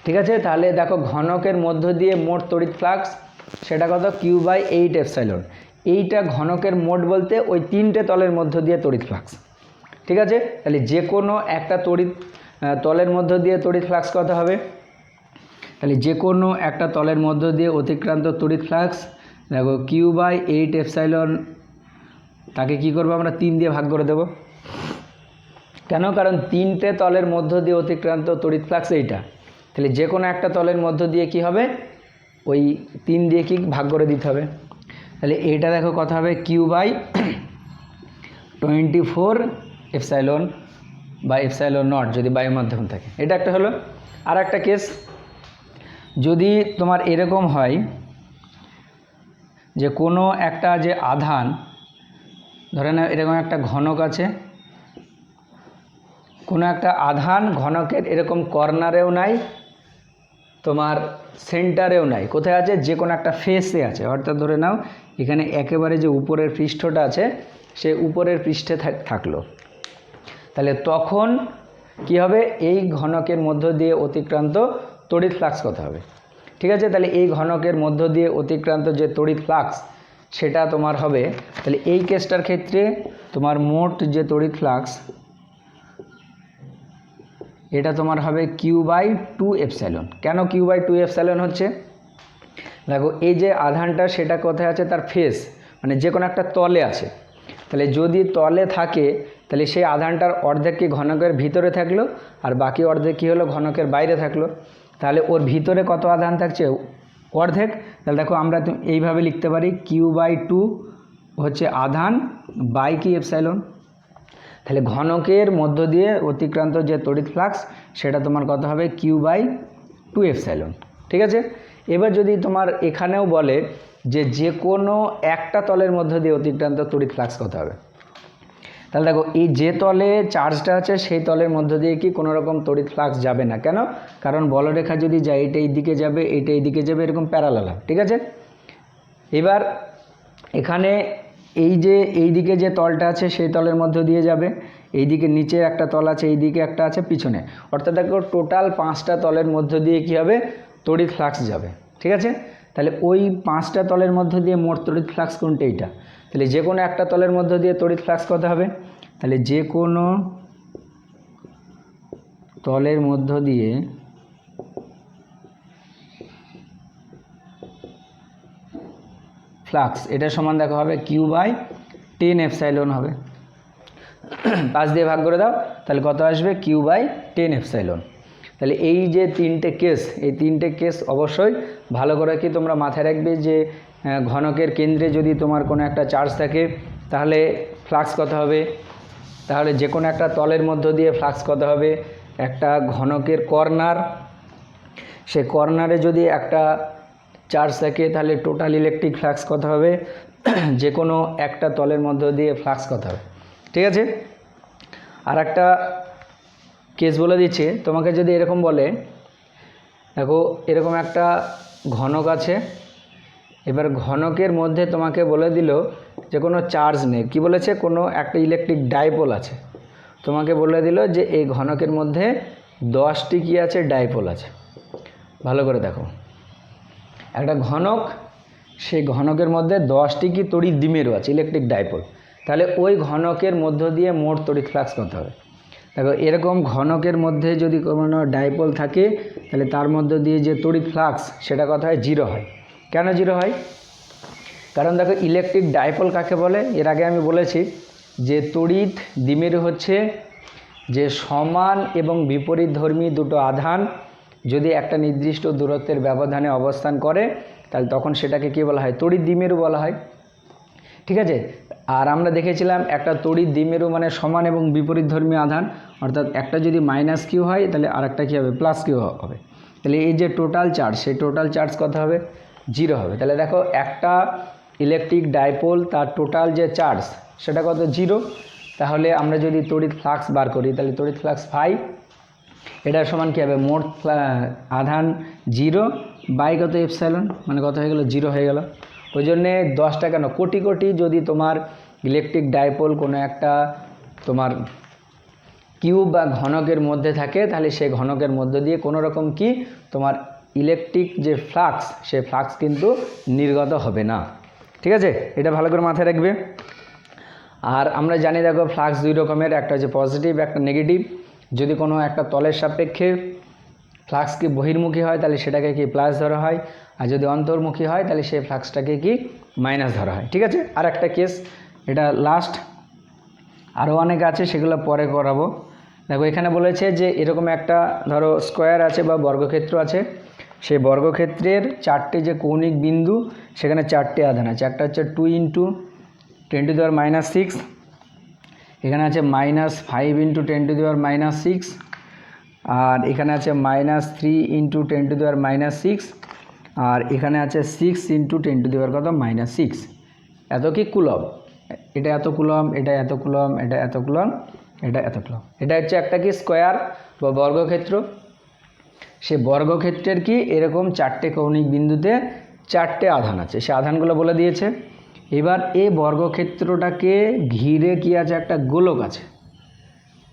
ঠিক আছে, তাহলে দেখো ঘনকের মধ্য দিয়ে মোট তড়িৎ ফ্লাক্স সেটা কত? Q by 8 epsilon. এইটা ঘনকের মোট বলতে ওই 3টে তলের মধ্য দিয়ে তড়িৎ ফ্লাক্স। ঠিক আছে, তাহলে যে কোনো একটা তলের মধ্য দিয়ে তড়িৎ ফ্লাক্স কত হবে? তাহলে যে কোনো একটা তলের মধ্য দিয়ে অতিক্রান্ত তড়িৎ ফ্লাক্স, দেখো কিউ বাই 8 এপসাইলন, তাকে কি করবো আমরা? 3 দিয়ে ভাগ করে দেব। কেন? কারণ 3টে তলের মধ্য দিয়ে অতিক্রান্ত তড়িৎ ফ্লাক্স এইটা। তাহলে যে কোনো একটা তলের মধ্য দিয়ে কি হবে? ওই 3 দিয়ে কি ভাগ করে দিতে হবে। তাহলে এইটা দেখো কত হবে? কিউ বাই 24 এপসাইলন বা এপসাইলন নট যদি বায়ু মাধ্যম থাকে। এটা একটা হলো। আর একটা কেস, যদি তোমার এরকম হয় যে কোনো একটা যে আধান, ধরে নাও এরকম একটা ঘনক আছে, কোনো একটা আধান ঘনকের এরকম কর্নারেও নাই, তোমার সেন্টারেও নাই, কোথায় আছে? যে কোনো একটা ফেসে আছে। অর্থাৎ ধরে নাও এখানে একেবারে যে উপরের পৃষ্ঠটা আছে সে উপরের পৃষ্ঠে থাকলো, তাহলে তখন কি হবে? এই ঘনকের মধ্য দিয়ে অতিক্রান্ত তড়িৎ ফ্লাক্স কত হবে? ঠিক আছে, তাহলে এই ঘনকের মধ্য দিয়ে অতিক্রান্ত যে তড়িৎ ফ্লাক্স সেটা তোমার হবে, তাহলে এই কেসটার ক্ষেত্রে তোমার মোট যে তড়িৎ ফ্লাক্স এটা তোমার হবে কিউ বাই 2 এপসাইলন। কেন কিউ বাই 2 এপসাইলন হচ্ছে? দেখো এই যে আধানটা সেটা কোথায় আছে? তার ফেস, মানে যে কোনো একটা তলে আছে। তাহলে যদি তলে থাকে তাহলে সেই আধানটার অর্ধেক কি ঘনকের ভিতরে থাকলো, আর বাকি অর্ধেক কী হলো? ঘনকের বাইরে থাকলো। তাহলে ওর ভিতরে কত আধান থাকছে? অর্ধেক। তাহলে দেখো আমরা এইভাবে লিখতে পারি কিউ বাই 2 হচ্ছে আধান বাই কি এপসাইলন। তাহলে ঘনকের মধ্য দিয়ে অতিক্রান্ত যে তড়িৎ ফ্লাক্স সেটা তোমার কত হবে? Q by 2 epsilon. ঠিক আছে, এবার যদি তোমার এখানেও বলে যে কোনো একটা তলের মধ্য দিয়ে অতিক্রান্ত তড়িৎ ফ্লাক্স কত হবে, তাহলে দেখো এই যে তলে চার্জটা আছে সেই তলের মধ্য দিয়ে কি কোনো রকম তড়িৎ ফ্লাক্স যাবে না। কেন? কারণ বলরেখা যদি যায় এইটা এই দিকে যাবে, এইটা এই দিকে যাবে, এরকম প্যারালাল। ঠিক আছে, এবার এখানে এই দিকে যে তলটা আছে সেই তলের মধ্য দিয়ে যাবে, এই দিকে নিচে একটা তল আছে, এই দিকে একটা আছে পিছনে, অর্থাৎ দেখো টোটাল 5টা তলের মধ্য দিয়ে কি হবে? তড়িৎ ফ্লাক্স যাবে। ঠিক আছে, তাহলে ওই 5টা তলের মধ্য দিয়ে মোট তড়িৎ ফ্লাক্স কোনটা? এইটা। তাহলে যে কোনো একটা তলের মধ্য দিয়ে তড়িৎ ফ্লাক্স কত হবে? তাহলে যে কোনো তলের মধ্য দিয়ে ফ্লাক্স এটা সমান দেখো হবে কিউ বাই 10 এপসাইলন হবে। 5 দিয়ে ভাগ করে দাও, তাহলে কত আসবে? Q by 10 epsilon. তাহলে এই যে 3টে কেস, এই 3টে কেস অবশ্যই ভালো করে কি তোমরা মাথায় রাখবে যে ঘনকের কেন্দ্রে যদি তোমার কোনো একটা চার্জ থাকে তাহলে ফ্লাক্স কত হবে, তাহলে যে কোনো একটা তলের মধ্য দিয়ে ফ্লাক্স কত হবে, একটা ঘনকের কর্নার, সে কর্নারে যদি একটা চার্জ থাকে তাহলে টোটাল ইলেকট্রিক ফ্লাক্স কত হবে, যে কোনো একটা তলের মধ্য দিয়ে ফ্লাক্স কত হবে। ঠিক আছে, আর একটা কেস বলে দিচ্ছে তোমাকে, যদি এরকম বলে দেখো এরকম একটা ঘনক আছে, এবার ঘনকের মধ্যে তোমাকে বলে দিল যে কোনো চার্জ নেই, কি বলেছে? কোনো একটা ইলেকট্রিক ডাইপোল আছে। তোমাকে বলে দিল যে এই ঘনকের মধ্যে 10টি কি আছে, ডাইপোল আছে। ভালো করে দেখো, একটা ঘনক, সেই ঘনকের মধ্যে 10টি কি তড়িৎ দ্বিমেরু আছে, ইলেকট্রিক ডাইপোল। তাহলে ওই ঘনকের মধ্য দিয়ে মোট তড়িৎ ফ্লাক্স কত হবে? দেখো এরকম ঘনকের মধ্যে যদি কোনো ডাইপোল থাকে তাহলে তার মধ্য দিয়ে যে তড়িৎ ফ্লাক্স সেটা কত হয়? 0 হয়। কেন 0 হয়? কারণ দেখো ইলেকট্রিক ডাইপোল কাকে বলে? এর আগে আমি বলেছি যে তড়িৎ দ্বিমেরু হচ্ছে যে সমান এবং বিপরীতধর্মী দুটো আধান যদি একটা নির্দিষ্ট দূরত্বের ব্যবধানে অবস্থান করে তাহলে তখন সেটাকে কী বলা হয়? তড়িৎ দ্বিমেরু বলা হয়। ঠিক আছে। আর আমরা দেখেছিলাম একটা তড়িৎ দ্বিমেরু মানে সমান এবং বিপরীতধর্মী আধান, অর্থাৎ একটা যদি মাইনাস কিউ হয় তাহলে আরেকটা কী হবে? প্লাস কিউ হবে। তাহলে এই যে টোটাল চার্জ, সেই টোটাল চার্জ কত হবে? 0 হবে। তাহলে দেখো একটা ইলেকট্রিক ডাইপোল তার টোটাল যে চার্জ সেটা কত? 0। তাহলে আমরা যদি তড়িৎ ফ্লাক্স বার করি তাহলে তড়িৎ ফ্লাক্স ফাই, এটার সমান কী হবে? মোট আধান 0 বাই কত? এপসাইলন, মানে কত হয়ে গেল? 0 হয়ে গেল। ওই জন্যে 10টা কেন, কোটি কোটি যদি তোমার ইলেকট্রিক ডাইপোল কোনো একটা তোমার কিউব বা ঘনকের মধ্যে থাকে তাহলে সেই ঘনকের মধ্যে দিয়ে কোনো রকম কি তোমার ইলেকট্রিক যে ফ্লাক্স, সেই ফ্লাক্স কিন্তু নির্গত হবে না। ঠিক আছে, এটা ভালো করে মাথায় রাখবে। আর আমরা জানি দেখো ফ্লাক্স দুই রকমের, একটা হচ্ছে পজিটিভ, একটা নেগেটিভ। যদি কোনো একটা তলের সাপেক্ষে ফ্লাক্স কি বহির্মুখী হয় তাহলে সেটাকে কি প্লাস ধরা হয়, আর যদি অন্তর্মুখী হয় তাহলে সেই ফ্লাক্সটাকে কি মাইনাস ধরা হয়। ঠিক আছে, আর একটা কেস, এটা লাস্ট, আরও অনেক আছে সেগুলো পরে করাবো। দেখো এখানে বলেছে যে এরকম একটা ধরো স্কোয়ার আছে বা বর্গক্ষেত্র আছে, সেই বর্গক্ষেত্রের 4টে যে কৌণিক বিন্দু সেখানে 4টে আধান আছে। একটা হচ্ছে 2 × 10⁻⁶, এখানে আছে -5 × 10⁻⁶, আর এখানে আছে -3 × 10⁻⁶, আর এখানে আছে 6 × 10⁻⁶। এত কি কুলম, এটা এত কুলম, এটা এত কুলম, এটা এত কুলম, এটা এত কুলম। এটা হচ্ছে একটা কি স্কোয়ার বা বর্গক্ষেত্র। সে বর্গক্ষেত্রের কি এরকম 4টে কৌণিক বিন্দুতে 4টে আধান আছে, সে আধানগুলো বলে দিয়েছে। এবার এই বর্গক্ষেত্রটাকে ঘিরে কি আছে? একটা গোলক আছে।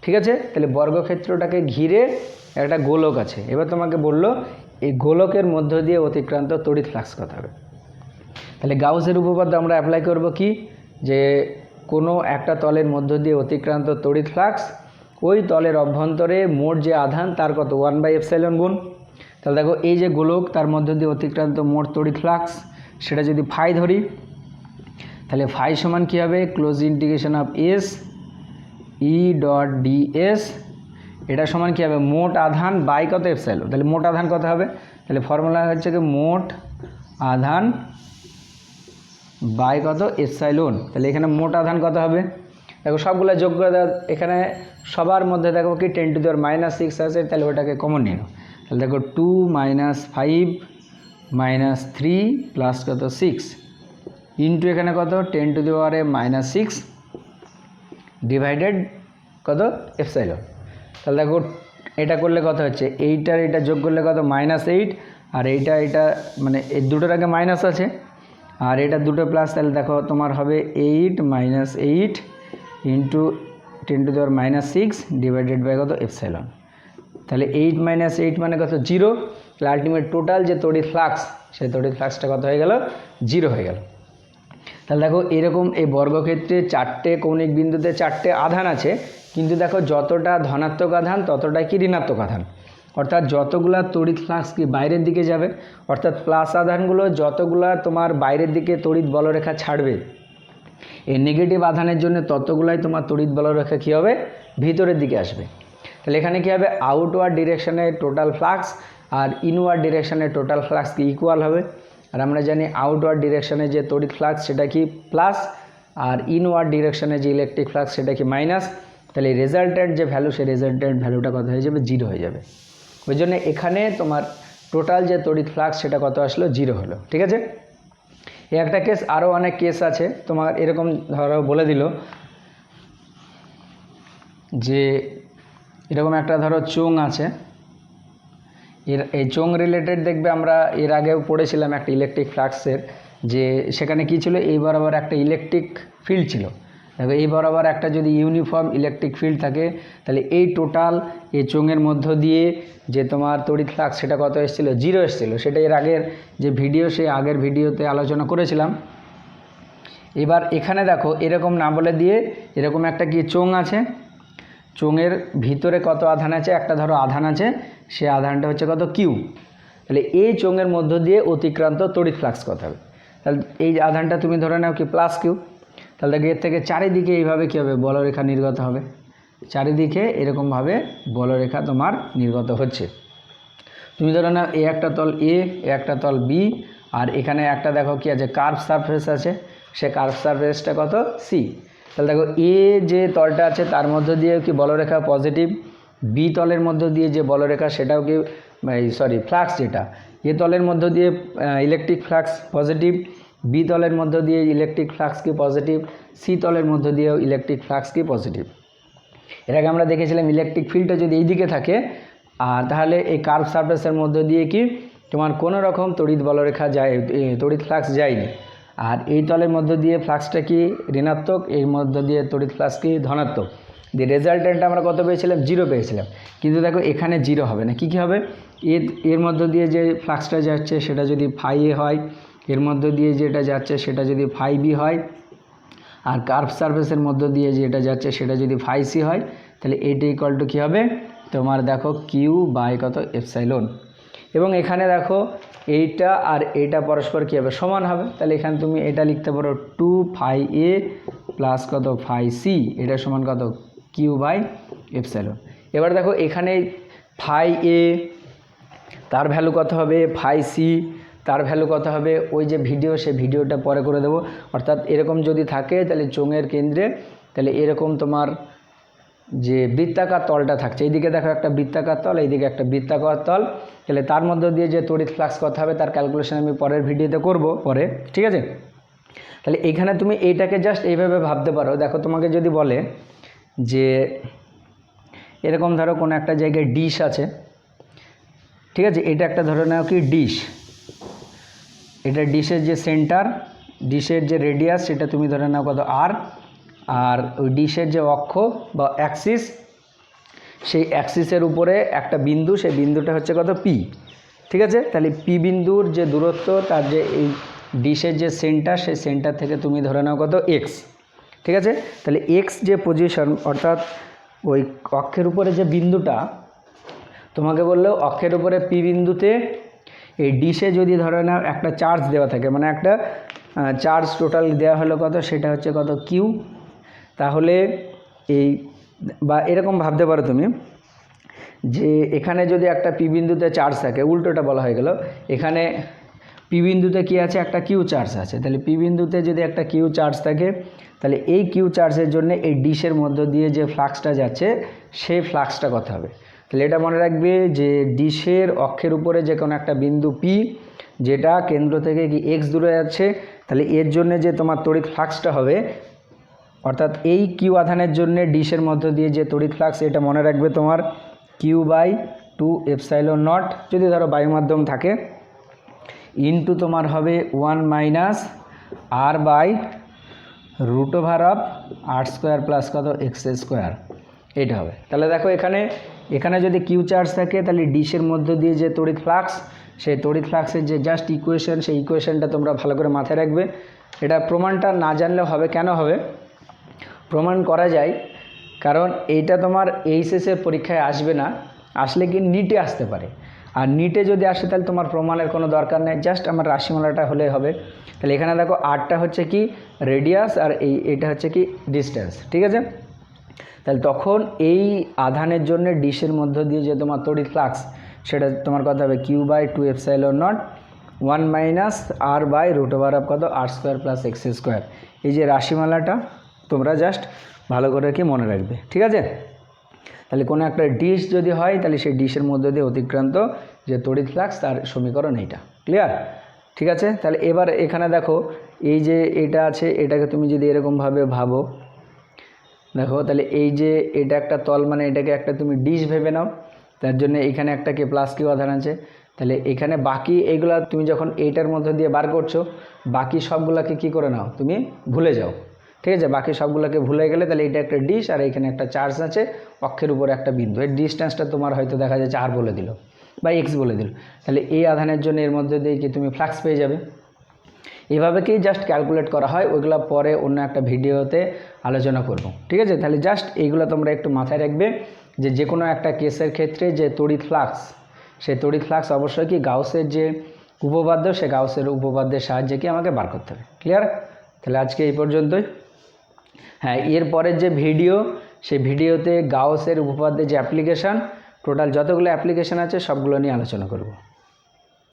ঠিক আছে, তাহলে বর্গক্ষেত্রটাকে ঘিরে একটা গোলক আছে। এবার তোমাকে বললো এই গোলকের মধ্য দিয়ে অতিক্রান্ত তড়িৎ ফ্লাক্স কত হবে? তাহলে গাউসের উপপাদ্য আমরা অ্যাপ্লাই করব কি, যে কোনো একটা তলের মধ্য দিয়ে অতিক্রান্ত তড়িৎ ফ্লাক্স ওই তলের অভ্যন্তরে মোট যে আধান তার কত? 1/ε গুণ। তাহলে দেখো এই যে গোলক তার মধ্য দিয়ে অতিক্রান্ত মোট তড়িৎ ফ্লাক্স সেটা যদি ফাই ধরি তাহলে ফাই সমান কী হবে? Close integration of S E.ds, এটা সমান কী হবে? মোট আধান বাই কত? এপসাইলন। তাহলে মোট আধান কত হবে? তাহলে ফর্মুলা হচ্ছে কি মোট আধান বাই কত? এপসাইলন। তাহলে এখানে মোট আধান কত হবে? দেখো সবগুলো যোগ করে দাও, এখানে সবার মধ্যে দেখো কি 10⁻⁶ আছে, তাহলে ওটাকে কমন নিয়ে নাও। তাহলে দেখো 2 - 5 - 3 প্লাস কত? 6 ইন্টু এখানে কত? 10⁻⁶ ডিভাইডেড কত? এপসাইলন। তাহলে দেখো এটা করলে কত হচ্ছে? এইটার এটা যোগ করলে কত? -8, আর এটা মানে এই দুটোর আগে মাইনাস আছে আর এটা দুটো প্লাস, তাহলে দেখো তোমার হবে 8 - 8 ইন্টু 10⁻⁶ ডিভাইডেড বাই কত? এপসাইলন। তাহলে 8 - 8 মানে কত? 0। তাহলে আলটিমেট টোটাল যে তড়িৎ ফ্লাক্স সেই তড়িৎ ফ্লাক্সটা কত হয়ে গেল? 0 হয়ে গেল। তাহলে দেখো এরকম এই বর্গক্ষেত্রে 4টে কৌণিক বিন্দুতে 4টে আধান আছে, কিন্তু দেখো যতটা ধনাত্মক আধান ততটাই কি ঋণাত্মক আধান, অর্থাৎ যতগুলা তড়িৎ ফ্লাক্স কি বাইরের দিকে যাবে, অর্থাৎ প্লাস আধানগুলো যতগুলা তোমার বাইরের দিকে তড়িৎ বলরেখা ছাড়বে, এই নেগেটিভ আধানের জন্য ততগুলাই তোমার তড়িৎ বলরেখা কী হবে? ভিতরের দিকে আসবে। তাহলে এখানে কী হবে? আউটওয়ার্ড ডিরেকশানে টোটাল ফ্লাক্স আর ইনওয়ার্ড ডিরেকশানে টোটাল ফ্লাক্স কি ইকুয়াল হবে। আর আমরা জানি আউটওয়ার্ড ডিরেকশানে যে তড়িৎ ফ্লাক্স সেটা কি প্লাস, আর ইনওয়ার্ড ডিরেকশানে যে ইলেকট্রিক ফ্লাক্স সেটা কি মাইনাস। তাহলে রেজাল্টেন্ট যে ভ্যালু সেই রেজাল্টেন্ট ভ্যালুটা কত হয়ে যাবে? 0 হয়ে যাবে। ওই জন্য এখানে তোমার টোটাল যে তড়িৎ ফ্লাক্স সেটা কত আসলো? 0 হলো। ঠিক আছে, এই একটা কেস, আরও অনেক কেস আছে তোমার। এরকম ধরো বলে দিল যে এরকম একটা ধরো চোঙ আছে, এই চোঙ রিলেটেড দেখবে আমরা এর আগেও পড়েছিলাম একটা ইলেকট্রিক ফ্লাক্সের, যে সেখানে কি ছিল? এই বরাবর একটা ইলেকট্রিক ফিল্ড ছিল, দেখো এই বরাবর একটা যদি ইউনিফর্ম ইলেকট্রিক ফিল্ড থাকে তাহলে এই টোটাল এই চোঙের মধ্য দিয়ে যে তোমার তড়িৎ ফ্লাক্স সেটা কত এসেছিলো, 0 এসেছিলো। সেটা এর আগের যে ভিডিও, সেই আগের ভিডিওতে আলোচনা করেছিলাম। এবার এখানে দেখো এরকম না বলে দিয়ে এরকম একটা কি চোঙ আছে, চোঙের ভিতরে কত আধান আছে, একটা ধরো আধান আছে, সে আধানটা হচ্ছে কত কিউ। তাহলে এই চোঙের মধ্য দিয়ে অতিক্রান্ত তড়িৎ ফ্লাক্স কত হবে, তাহলে এই আধানটা তুমি ধরে নাও কি প্লাস কিউ। তাহলে দেখো এর থেকে চারিদিকে এইভাবে কী হবে, বলরেখা নির্গত হবে, চারিদিকে এরকমভাবে বলরেখা তোমার নির্গত হচ্ছে। তুমি ধরে নাও এ একটা তল এ, একটা তল বি, আর এখানে একটা দেখো কি আছে কার্ভ সারফেস আছে, সে কার্ভ সারফেসটা কত সি। তাহলে দেখো এ যে তলটা আছে তার মধ্য দিয়ে কি বলরেখা পজিটিভ, বি তলের মধ্য দিয়ে যে বলরেখা সেটাও কি ফ্লাক্স যেটা এ তলের মধ্য দিয়ে ইলেকট্রিক ফ্লাক্স পজিটিভ, বি তলের মধ্য দিয়ে ইলেকট্রিক ফ্লাক্স কি পজিটিভ, সি তলের মধ্য দিয়েও ইলেকট্রিক ফ্লাক্স কি পজিটিভ। এর আগে আমরা দেখেছিলাম ইলেকট্রিক ফিল্ডটা যদি এই দিকে থাকে তাহলে এই কার্ভ সারফেসের মধ্য দিয়ে কি তোমার কোনো রকম তড়িৎ বলরেখা যায়, তড়িৎ ফ্লাক্স যায়নি। আর এই তলের মধ্য দিয়ে ফ্লাক্সটা কি ঋণাত্মক, এর মধ্য দিয়ে তড়িৎ ফ্লাক্স কি ধনাত্মক। দিয়ে রেজাল্টেন্টটা আমরা কত পেয়েছিলাম, 0 পেয়েছিলাম। কিন্তু দেখো এখানে 0 হবে না, কী হবে, এর মধ্য দিয়ে যে ফ্লাক্সটা যাচ্ছে সেটা যদি ফাই এ হয়, এর মধ্য দিয়ে যেটা যাচ্ছে সেটা যদি ফাই বি হয়, আর কার্ভ সারফেসের মধ্য দিয়ে যেটা যাচ্ছে সেটা যদি ফাই সি হয়, তাহলে এইটা ইকুয়াল টু কী হবে তোমার দেখো কিউ বাই কত এপসাইলন। এবং এখানে দেখো এইটা আর এইটা পরস্পর কী হবে, সমান হবে। তাহলে এখানে তুমি এটা লিখতে পারো 2 ফাই এ প্লাস কত ফাই সি, এটা সমান কত কিউ বাই এপসাইলন। এবার দেখো এখানে ফাই এ তার ভ্যালু কত হবে, ফাই সি তার ভ্যালু কত হবে, ওই যে ভিডিও সে ভিডিওটা পরে করে দেবো। অর্থাৎ এরকম যদি থাকে তাহলে চোঙের কেন্দ্রে তাহলে এরকম তোমার যে বৃত্তাকার তলটা থাকছে, এইদিকে দেখো একটা বৃত্তাকার তল, এইদিকে একটা বৃত্তাকার তল, তাহলে তার মধ্য দিয়ে যে তড়িৎ ফ্লাক্স কত হবে তার ক্যালকুলেশন আমি পরের ভিডিওতে করব পরে, ঠিক আছে। তাহলে এইখানে তুমি এইটাকে জাস্ট এইভাবে ভাবতে পারো। দেখো তোমাকে যদি বলে যে এরকম ধরো কোনো একটা জায়গায় ডিশ আছে, ঠিক আছে, এটা একটা ধরে নাও কি ডিশ, এটা ডিশের যে সেন্টার, ডিশের যে রেডিয়াস সেটা তুমি ধরে নাও কত আর, আর ওই ডিশের যে অক্ষ বা অ্যাক্সিস, সেই অ্যাক্সিসের উপরে একটা বিন্দু, সেই বিন্দুটা হচ্ছে কত পি, ঠিক আছে। তাহলে পি বিন্দুর যে দূরত্ব তার যে এই ডিশের যে সেন্টার, সেই সেন্টার থেকে তুমি ধরে নাও কত এক্স, ঠিক আছে। তাহলে এক্স যে পজিশন অর্থাৎ ওই অক্ষের উপরে যে বিন্দুটা তোমাকে বললো, অক্ষের উপরে পি বিন্দুতে এই ডিশে যদি ধরে নাও একটা চার্জ দেওয়া থাকে, মানে একটা চার্জ টোটাল দেওয়া হলো কত, সেটা হচ্ছে কত কিউ। তাহলে এই বা এরকম ভাবতে পারো তুমি যে এখানে যদি একটা পি বিন্দুতে চার্জ থাকে, উল্টোটা বলা হয়ে গেল, এখানে পি বিন্দুতে কী আছে, একটা কিউ চার্জ আছে। তাহলে পি বিন্দুতে যদি একটা কিউ চার্জ থাকে তাহলে এই কিউ চার্জের জন্য এই ডিশের মধ্য দিয়ে যে ফ্লাক্সটা যাচ্ছে সেই ফ্লাক্সটা কত হবে। তাহলে এটা মনে রাখবে যে ডিশের অক্ষের উপরে যে কোনো একটা বিন্দু পি যেটা কেন্দ্র থেকে কি এক্স দূরে যাচ্ছে, তাহলে এর জন্য যে তোমার তড়িৎ ফ্লাক্সটা হবে, অর্থাৎ এই কিউ আধানের জন্য ডিশের মধ্য দিয়ে যে তড়িৎ ফ্লাক্স, এটা মনে রাখবে তোমার কিউ বাই 2 এপসাইলন নট, যদি ধরো বায়ু মাধ্যম থাকে, ইনটু তোমার হবে 1 minus r by root over of r square plus কত এক্স স্কোয়ার, এটা হবে। তাহলে দেখো এখানে যদি কিউ চার্জ থাকে তাহলে ডিশের মধ্য দিয়ে যে তড়িৎ ফ্লাক্স, সেই তড়িৎ ফ্লাক্সের যে জাস্ট ইকুয়েশন, সেই ইকুয়েশনটা তোমরা ভালো করে মাথায় রাখবে। এটা প্রমাণটা না জানলেও হবে, কেন হবে, প্রমাণ করা যায়, কারণ এইটা তোমার এইচএসের পরীক্ষায় আসবে না, আসলে কি নিটে আসতে পারে। আর নিটে যদি আসে তাহলে তোমার প্রমাণের কোনো দরকার নেই, জাস্ট আমার রাশিমালাটা হলে হবে। তাহলে এখানে দেখো আরটা হচ্ছে কি রেডিয়াস আর এইটা হচ্ছে কি ডিস্টেন্স, ঠিক আছে। তাহলে তখন এই আধানের জন্য ডিশের মধ্য দিয়ে যে তোমার তড়িৎ ফ্লাক্স, সেটা তোমার কথা হবে q by 2 epsilon naught 1 minus r by root over of কত r square plus x square. এই যে রাশিমালাটা তোমরা জাস্ট ভালো করে কি মনে রাখবে, ঠিক আছে। তাহলে কোনো একটা ডিশ যদি হয় তাহলে সেই ডিশের মধ্য দিয়ে অতিক্রান্ত যে তড়িৎ ফ্লাক্স তার সমীকরণ এইটা, ক্লিয়ার, ঠিক আছে। তাহলে এবার এখানে দেখো এই যে এটা আছে, এটাকে তুমি যদি এরকমভাবে ভাবো, দেখো তাহলে এই যে এটা একটা তল, মানে এটাকে একটা তুমি ডিশ ভেবে নাও, তার জন্য এখানে একটা কে প্লাস কিউ আধান আছে। তাহলে এখানে বাকি এইগুলা তুমি যখন এইটার মধ্যে দিয়ে বার করছো, বাকি সবগুলাকে কি করে নাও, তুমি ভুলে যাও, ঠিক আছে, বাকি সবগুলোকে ভুলে গেলে তাহলে এটা একটা ডিশ আর এখানে একটা চার্জ আছে, অক্ষের উপরে একটা বিন্দু, এর ডিস্টেন্সটা তোমার হয়তো দেখা যাচ্ছে আর বলে দিল বা এক্স বলে দিল, তাহলে এই আধানের জন্য এর মধ্যে দিয়ে কি তুমি ফ্লাক্স পেয়ে যাবে। এভাবে কি জাস্ট ক্যালকুলেট করা হয়, ওইগুলো পরে অন্য একটা ভিডিওতে আলোচনা করব। ঠিক আছে, তাহলে জাস্ট এইগুলো তোমরা একটু মাথায় রাখবে যে কোনো একটা কেসের ক্ষেত্রে যে তড়িৎ ফ্লাক্স, সেই তড়িৎ ফ্লাক্স অবশ্যই কি গাউসের যে উপপাদ্য, সে গাউসের উপপাদ্যের সাহায্যে কি আমাকে বার করতে হবে। ক্লিয়ার? তাহলে আজকে এই পর্যন্তই। হ্যাঁ, এরপরের যে ভিডিও, সেই ভিডিওতে গাউসের উপপাদ্যের যে অ্যাপ্লিকেশান, টোটাল যতগুলো অ্যাপ্লিকেশান আছে সবগুলো নিয়ে আলোচনা করব।